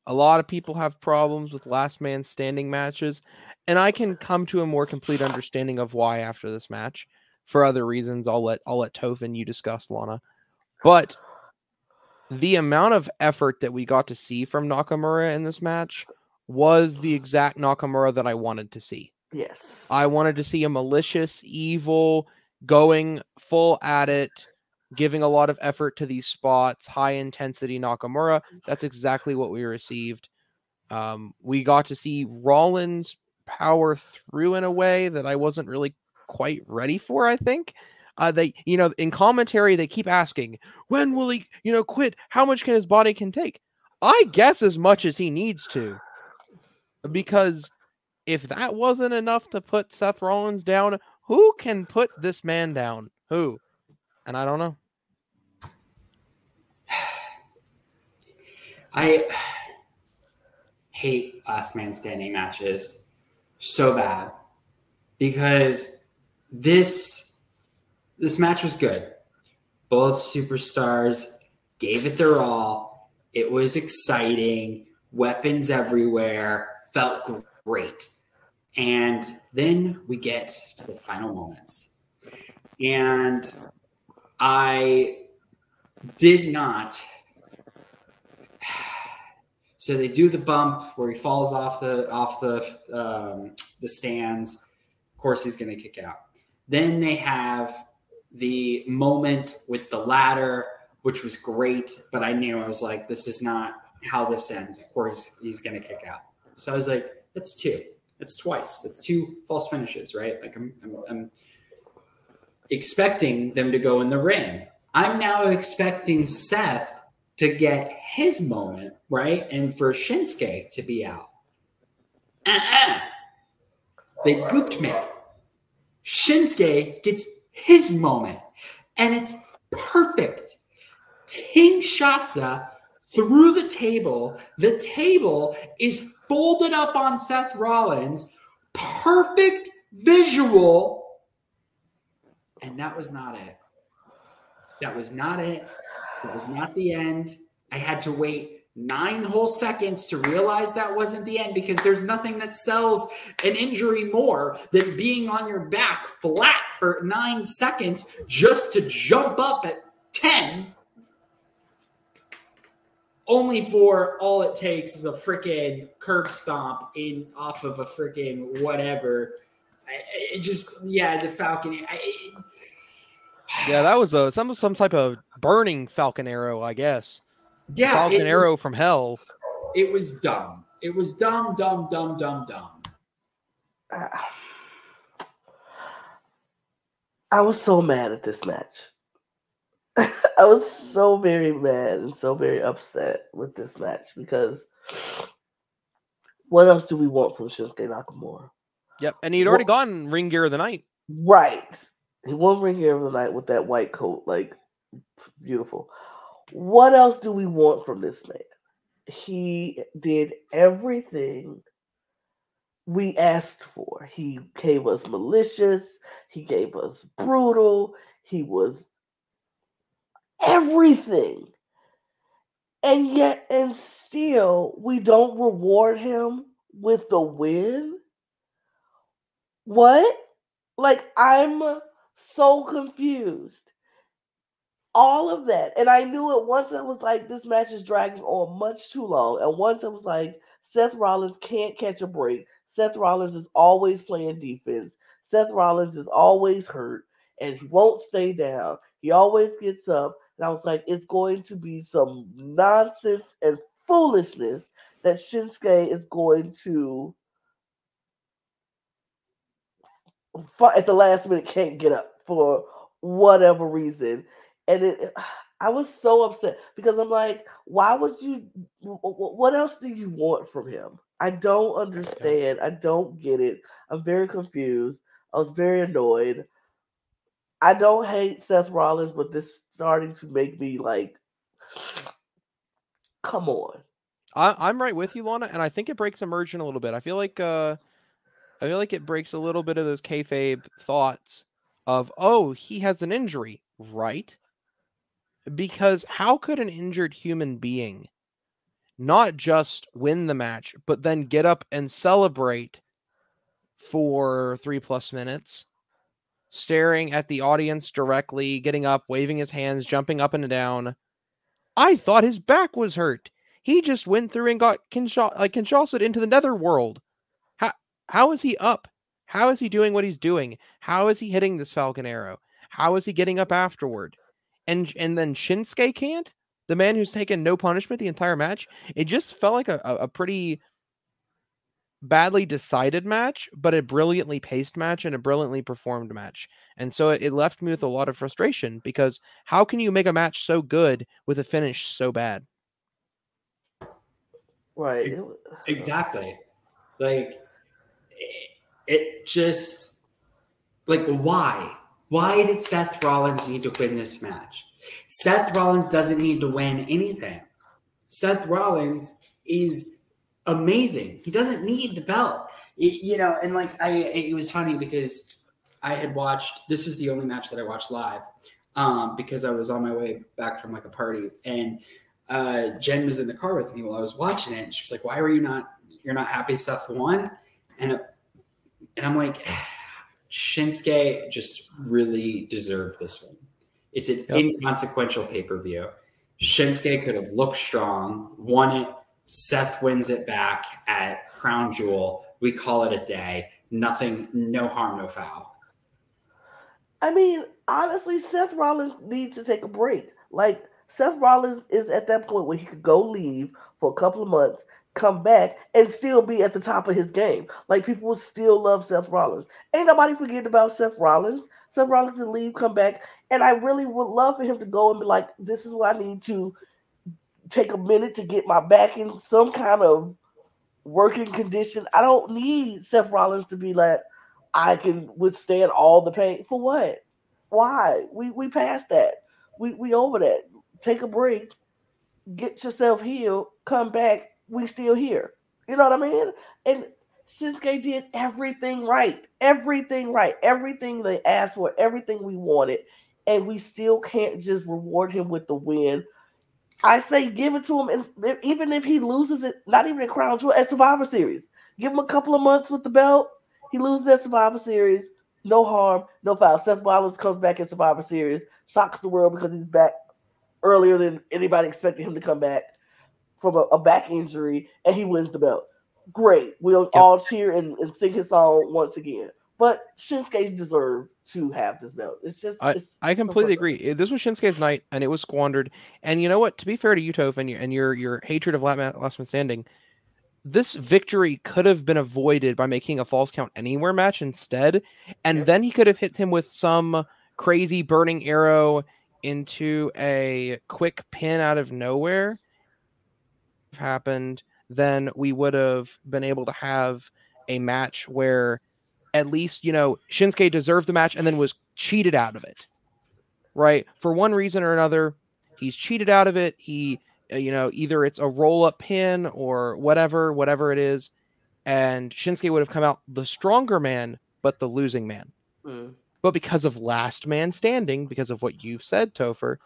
Speaker 2: lot of people have problems with last man standing matches, and I can come to a more complete understanding of why after this match. For other reasons, I'll let Toph and you discuss, Lana. But the amount of effort that we got to see from Nakamura in this match was the exact Nakamura that I wanted to see.
Speaker 1: Yes.
Speaker 2: I wanted to see a malicious, evil, going full at it, giving a lot of effort to these spots, high intensity Nakamura. That's exactly what we received. We got to see Rollins power through in a way that I wasn't really quite ready for, I think. They, in commentary, they keep asking, when will he, quit? How much can his body can take? I guess as much as he needs to. Because if that wasn't enough to put Seth Rollins down, who can put this man down? Who? And I don't know.
Speaker 4: I hate last man standing matches so bad because this match was good. Both superstars gave it their all. It was exciting. Weapons everywhere. Felt great. And then we get to the final moments. And I did not. So they do the bump where he falls off the stands. Of course, he's going to kick out. Then they have the moment with the ladder, which was great, but I was like, this is not how this ends. Of course, he's going to kick out. So I was like, that's two. That's twice. That's two false finishes, right? Like I'm expecting them to go in the ring. I'm now expecting Seth to get his moment, right? And for Shinsuke to be out. They gooped me. Shinsuke gets his moment. And it's perfect. Kinshasa through the table. The table is folded up on Seth Rollins. Perfect visual. And that was not it. That was not it. It was not the end. I had to wait 9 whole seconds to realize that wasn't the end because there's nothing that sells an injury more than being on your back flat for 9 seconds just to jump up at 10. Only for all it takes is a freaking curb stomp off of a freaking whatever. The Falcon.
Speaker 2: Yeah, that was some type of burning Falcon arrow, I guess.
Speaker 4: Yeah,
Speaker 2: Falcon arrow from hell.
Speaker 4: It was dumb. It was dumb.
Speaker 1: I was so mad at this match. I was so very mad and so very upset with this match because what else do we want from Shinsuke Nakamura?
Speaker 2: Yep, and he'd already gotten ring gear of the night.
Speaker 1: Right. He won ring gear of the night with that white coat. Like, beautiful. What else do we want from this man? He did everything we asked for. He gave us malicious. He gave us brutal. He was everything. And still, we don't reward him with the win? What? Like, I'm so confused. all of that. And I knew it once. It was like, this match is dragging on much too long. And once it was like, Seth Rollins can't catch a break. Seth Rollins is always playing defense. Seth Rollins is always hurt. And he won't stay down. He always gets up. And I was like, it's going to be some nonsense and foolishness that Shinsuke is going to, at the last minute, can't get up for whatever reason. And I was so upset because I'm like, why would you, what else do you want from him? I don't understand. I don't get it. I'm very confused. I was very annoyed. I don't hate Seth Rollins, but this is starting to make me like, come on.
Speaker 2: I'm right with you, Lana, and I think it breaks immersion a little bit. I feel like it breaks a little bit of those kayfabe thoughts of, oh, he has an injury, right? Because how could an injured human being not just win the match, but then get up and celebrate for 3+ minutes, staring at the audience directly, getting up, waving his hands, jumping up and down? I thought his back was hurt. He just went through and got Kinshasa into the netherworld. How is he up? How is he doing what he's doing? How is he hitting this Falcon Arrow? How is he getting up afterward? And then Shinsuke can't? The man who's taken no punishment the entire match? It just felt like a pretty badly decided match, but a brilliantly paced match and a brilliantly performed match. And so it left me with a lot of frustration, because how can you make a match so good with a finish so bad?
Speaker 1: Right.
Speaker 4: Exactly. Like, it just, like, why? Why did Seth Rollins need to win this match? Seth Rollins doesn't need to win anything. Seth Rollins is amazing. He doesn't need the belt. And like, it was funny because I had watched, this was the only match that I watched live, because I was on my way back from like a party, and Jen was in the car with me while I was watching it, and she was like, why were you're not happy Seth won? And I'm like, Shinsuke just really deserved this one. It's an inconsequential pay-per-view. Shinsuke could have looked strong, won it. Seth wins it back at Crown Jewel. We call it a day. Nothing, no harm, no foul.
Speaker 1: I mean, honestly, Seth Rollins needs to take a break. Like, Seth Rollins is at that point where he could go leave for a couple of months, come back, and still be at the top of his game. Like, people will still love Seth Rollins. Ain't nobody forgetting about Seth Rollins. Seth Rollins will leave, come back, and I really would love for him to go and be like, this is what I need to take a minute to get my back in some kind of working condition. I don't need Seth Rollins to be like, I can withstand all the pain. For what? Why? We passed that. We over that. Take a break. Get yourself healed. Come back. We still here. You know what I mean? And Shinsuke did everything right. Everything right. Everything they asked for. Everything we wanted. And we still can't just reward him with the win. I say give it to him. And even if he loses it, not even at Crown Jewel, at Survivor Series. Give him a couple of months with the belt. He loses at Survivor Series. No harm, no foul. Seth Rollins comes back at Survivor Series. Shocks the world because he's back earlier than anybody expected him to come back from a back injury, and he wins the belt. Great. We'll all cheer and sing his song once again. But Shinsuke deserved to have this belt. It's just
Speaker 2: I completely agree. This was Shinsuke's night, and it was squandered. And you know what? To be fair to you, Toph, and your hatred of Last Man Standing, this victory could have been avoided by making a Falls Count Anywhere match instead, and then he could have hit him with some crazy burning arrow into a quick pin out of nowhere. Happened, then we would have been able to have a match where at least, Shinsuke deserved the match and then was cheated out of it, right? For one reason or another, he's cheated out of it. He, either it's a roll-up pin or whatever it is, and Shinsuke would have come out the stronger man, but the losing man. But because of Last Man Standing, because of what you've said, Topher,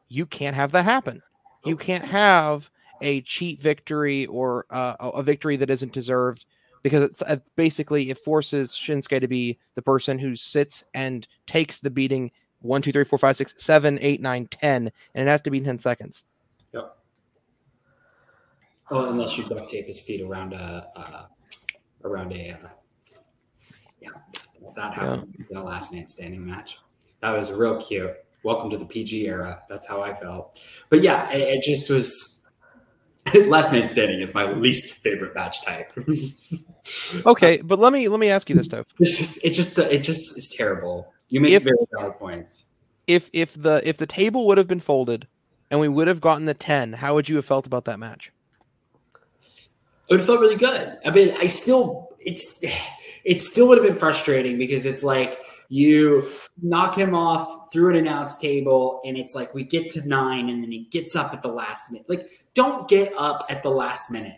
Speaker 2: you can't have that happen. You can't have a cheat victory or a victory that isn't deserved, because it's basically it forces Shinsuke to be the person who sits and takes the beating 1, 2, 3, 4, 5, 6, 7, 8, 9, 10, and it has to be 10 seconds.
Speaker 4: Yep. Well, unless you duct tape his feet around a yeah, that happened in the last man standing match. That was real cute. Welcome to the PG era. That's how I felt. But yeah, it just was. Last man standing is my least favorite match type.
Speaker 2: Okay, but let me ask you this, Toph.
Speaker 4: It just is terrible. You make very valid points.
Speaker 2: If the table would have been folded and we would have gotten the 10, how would you have felt about that match?
Speaker 4: It would have felt really good. I mean, it still would have been frustrating because it's like you knock him off through an announce table and it's like we get to 9 and then he gets up at the last minute. Like, don't get up at the last minute.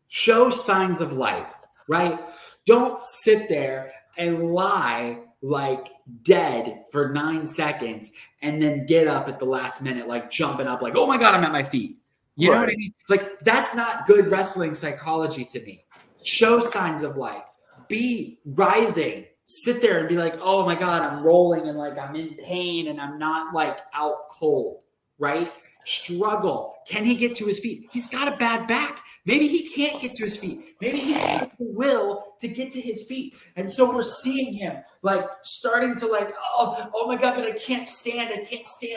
Speaker 4: Show signs of life, right? Don't sit there and lie like dead for 9 seconds and then get up at the last minute, like jumping up like, oh my God, I'm at my feet. You know what I mean? Like, that's not good wrestling psychology to me. Show signs of life. Be writhing. Sit there and be like, oh my God, I'm rolling and like I'm in pain and I'm not like out cold, right? Struggle. Can he get to his feet? He's got a bad back. Maybe he can't get to his feet. Maybe he has the will to get to his feet. And so we're seeing him like starting to like, oh my God, but I can't stand.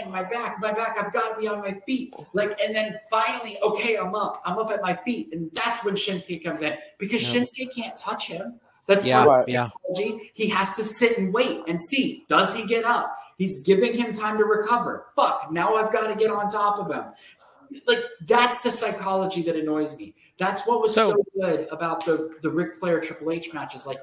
Speaker 4: My back, I've got to be on my feet. Like, and then finally, okay, I'm up at my feet. And that's when Shinsuke comes in because Shinsuke can't touch him. That's part of psychology. He has to sit and wait and see, does he get up? He's giving him time to recover. Fuck, now I've got to get on top of him. Like, that's the psychology that annoys me. That's what was so good about the Ric Flair Triple H matches. Like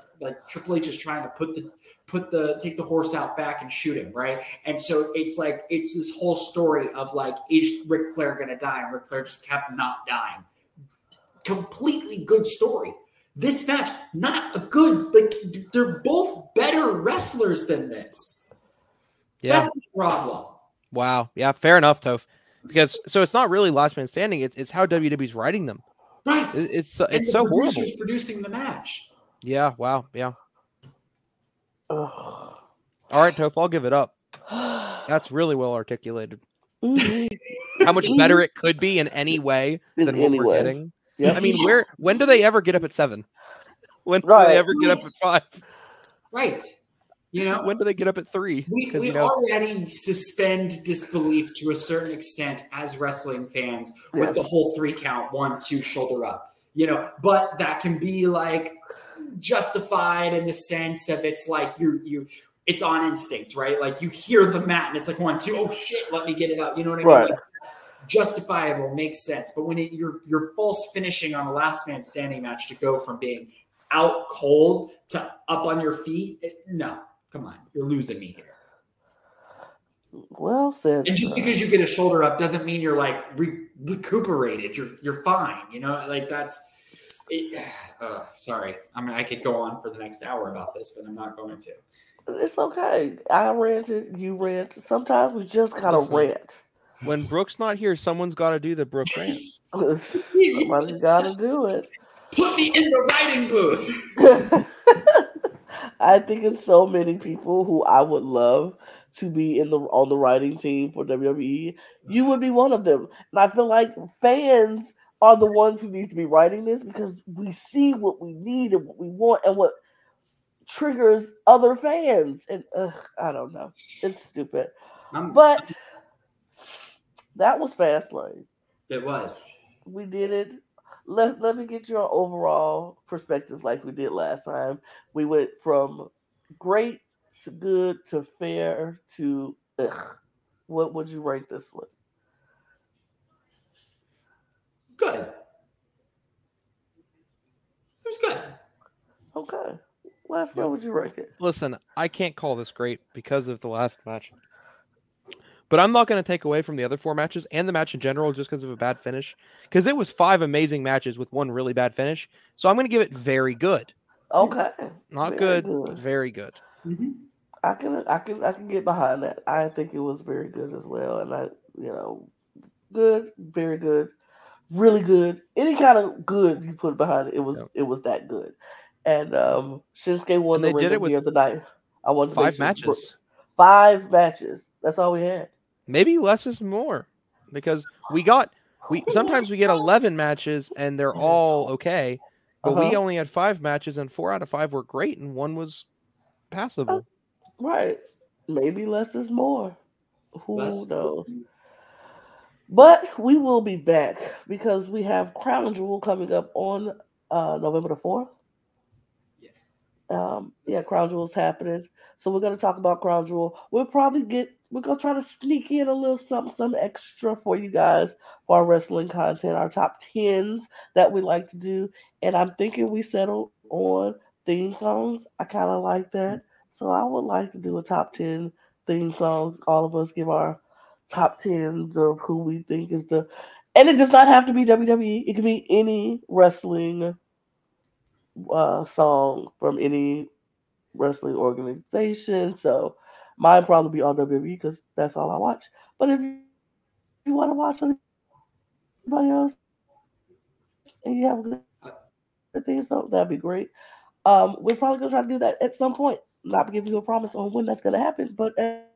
Speaker 4: Triple H is trying to take the horse out back and shoot him, right? And so it's like it's this whole story of like, is Ric Flair gonna die? And Ric Flair just kept not dying. Completely good story. This match, not a good. Like, they're both better wrestlers than this. Yeah, that's the problem.
Speaker 2: Wow. Yeah, fair enough, Toph. Because so it's not really last man standing. It's how WWE's writing them.
Speaker 4: Right.
Speaker 2: It's so horrible.
Speaker 4: Producing the match.
Speaker 2: Yeah. Wow. Yeah. All right, Toph, I'll give it up. That's really well articulated. How much better it could be in any way than what we're getting. Yep. I mean, when do they ever get up at 7? When do they ever get up at 5?
Speaker 4: Right. You know,
Speaker 2: when do they get up at 3?
Speaker 4: We already suspend disbelief to a certain extent as wrestling fans with the whole 3 count, 1, 2, shoulder up. You know, but that can be like justified in the sense of it's like it's on instinct, right? Like you hear the mat and it's like 1, 2, oh shit, let me get it up. You know what I mean? Like, justifiable, makes sense. But when you're false finishing on a last man standing match to go from being out cold to up on your feet, no. Come on, you're losing me here.
Speaker 1: Well said.
Speaker 4: And just because you get a shoulder up doesn't mean you're like recuperated. You're fine. You know, like that's. Sorry, I mean I could go on for the next hour about this, but I'm not going to.
Speaker 1: It's okay. I ranted. You rant. Sometimes we just gotta rant.
Speaker 2: When Brooke's not here, someone's got to do the Brooke rant.
Speaker 1: Somebody's got to do it.
Speaker 4: Put me in the writing booth.
Speaker 1: I think it's so many people who I would love to be on the writing team for WWE. You would be one of them. And I feel like fans are the ones who need to be writing this because we see what we need and what we want and what triggers other fans. And I don't know. It's stupid. But that was Fastlane.
Speaker 4: It was.
Speaker 1: We did it. Let me get your overall perspective like we did last time. We went from great to good to fair to What would you rate this one?
Speaker 4: Good. It was good.
Speaker 1: Okay. Last, what would you rate it?
Speaker 2: Listen, I can't call this great because of the last match. But I'm not going to take away from the other 4 matches and the match in general just because of a bad finish. Because it was 5 amazing matches with 1 really bad finish. So I'm going to give it very good.
Speaker 1: Okay.
Speaker 2: Not good, but very good.
Speaker 1: Mm-hmm. I can get behind that. I think it was very good as well. And good, very good, really good. Any kind of good you put behind it, it was that good. And Shinsuke won the Ring of the Night. I wanted
Speaker 2: 5 matches.
Speaker 1: 5 matches. That's all we had.
Speaker 2: Maybe less is more, because sometimes we get 11 matches and they're all okay, but we only had 5 matches and 4 out of 5 were great and 1 was passable.
Speaker 1: Right. Maybe less is more. Who knows? But we will be back because we have Crown Jewel coming up on November the 4th. Crown Jewel is happening. So we're going to talk about Crown Jewel. We're going to try to sneak in a little something extra for you guys for our wrestling content, our top 10s that we like to do. And I'm thinking we settled on theme songs. I kind of like that. So I would like to do a top 10 theme songs. All of us give our top 10s of who we think is the... And it does not have to be WWE. It can be any wrestling song from any wrestling organization. So mine probably be on WWE because that's all I watch. But if you want to watch anybody else and you have a good thing, so that'd be great. We're probably gonna try to do that at some point. Not giving you a promise on when that's gonna happen, but at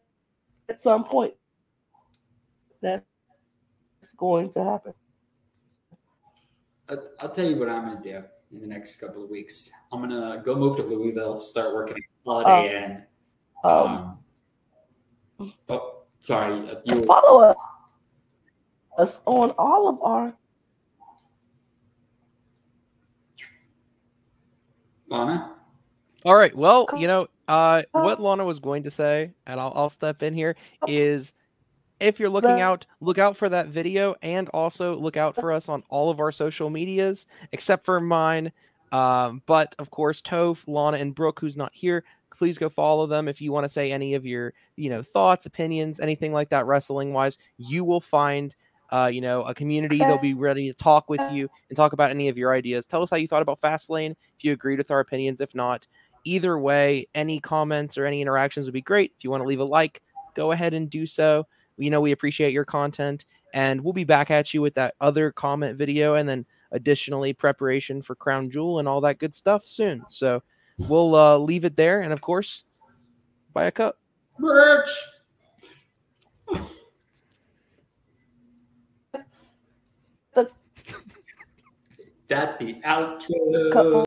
Speaker 1: some point that's going to happen.
Speaker 4: I'll tell you what I'm gonna do in the next couple of weeks. I'm gonna go move to Louisville, start working at Holiday Inn. Sorry.
Speaker 1: Follow us on all of our...
Speaker 2: Lana? All right. Well, what Lana was going to say, and I'll step in here, is if you're looking out, look out for that video, and also look out for us on all of our social medias, except for mine. But of course, Toph, Lana, and Brooke, who's not here, please go follow them if you want to say any of your, thoughts, opinions, anything like that, wrestling wise. You will find, a community. They'll be ready to talk with you and talk about any of your ideas. Tell us how you thought about Fastlane, if you agreed with our opinions. If not, either way, any comments or any interactions would be great. If you want to leave a like, go ahead and do so. We appreciate your content, and we'll be back at you with that other comment video, and then additionally preparation for Crown Jewel and all that good stuff soon. So we'll leave it there, and of course, buy a cup.
Speaker 4: Merch. That the outro.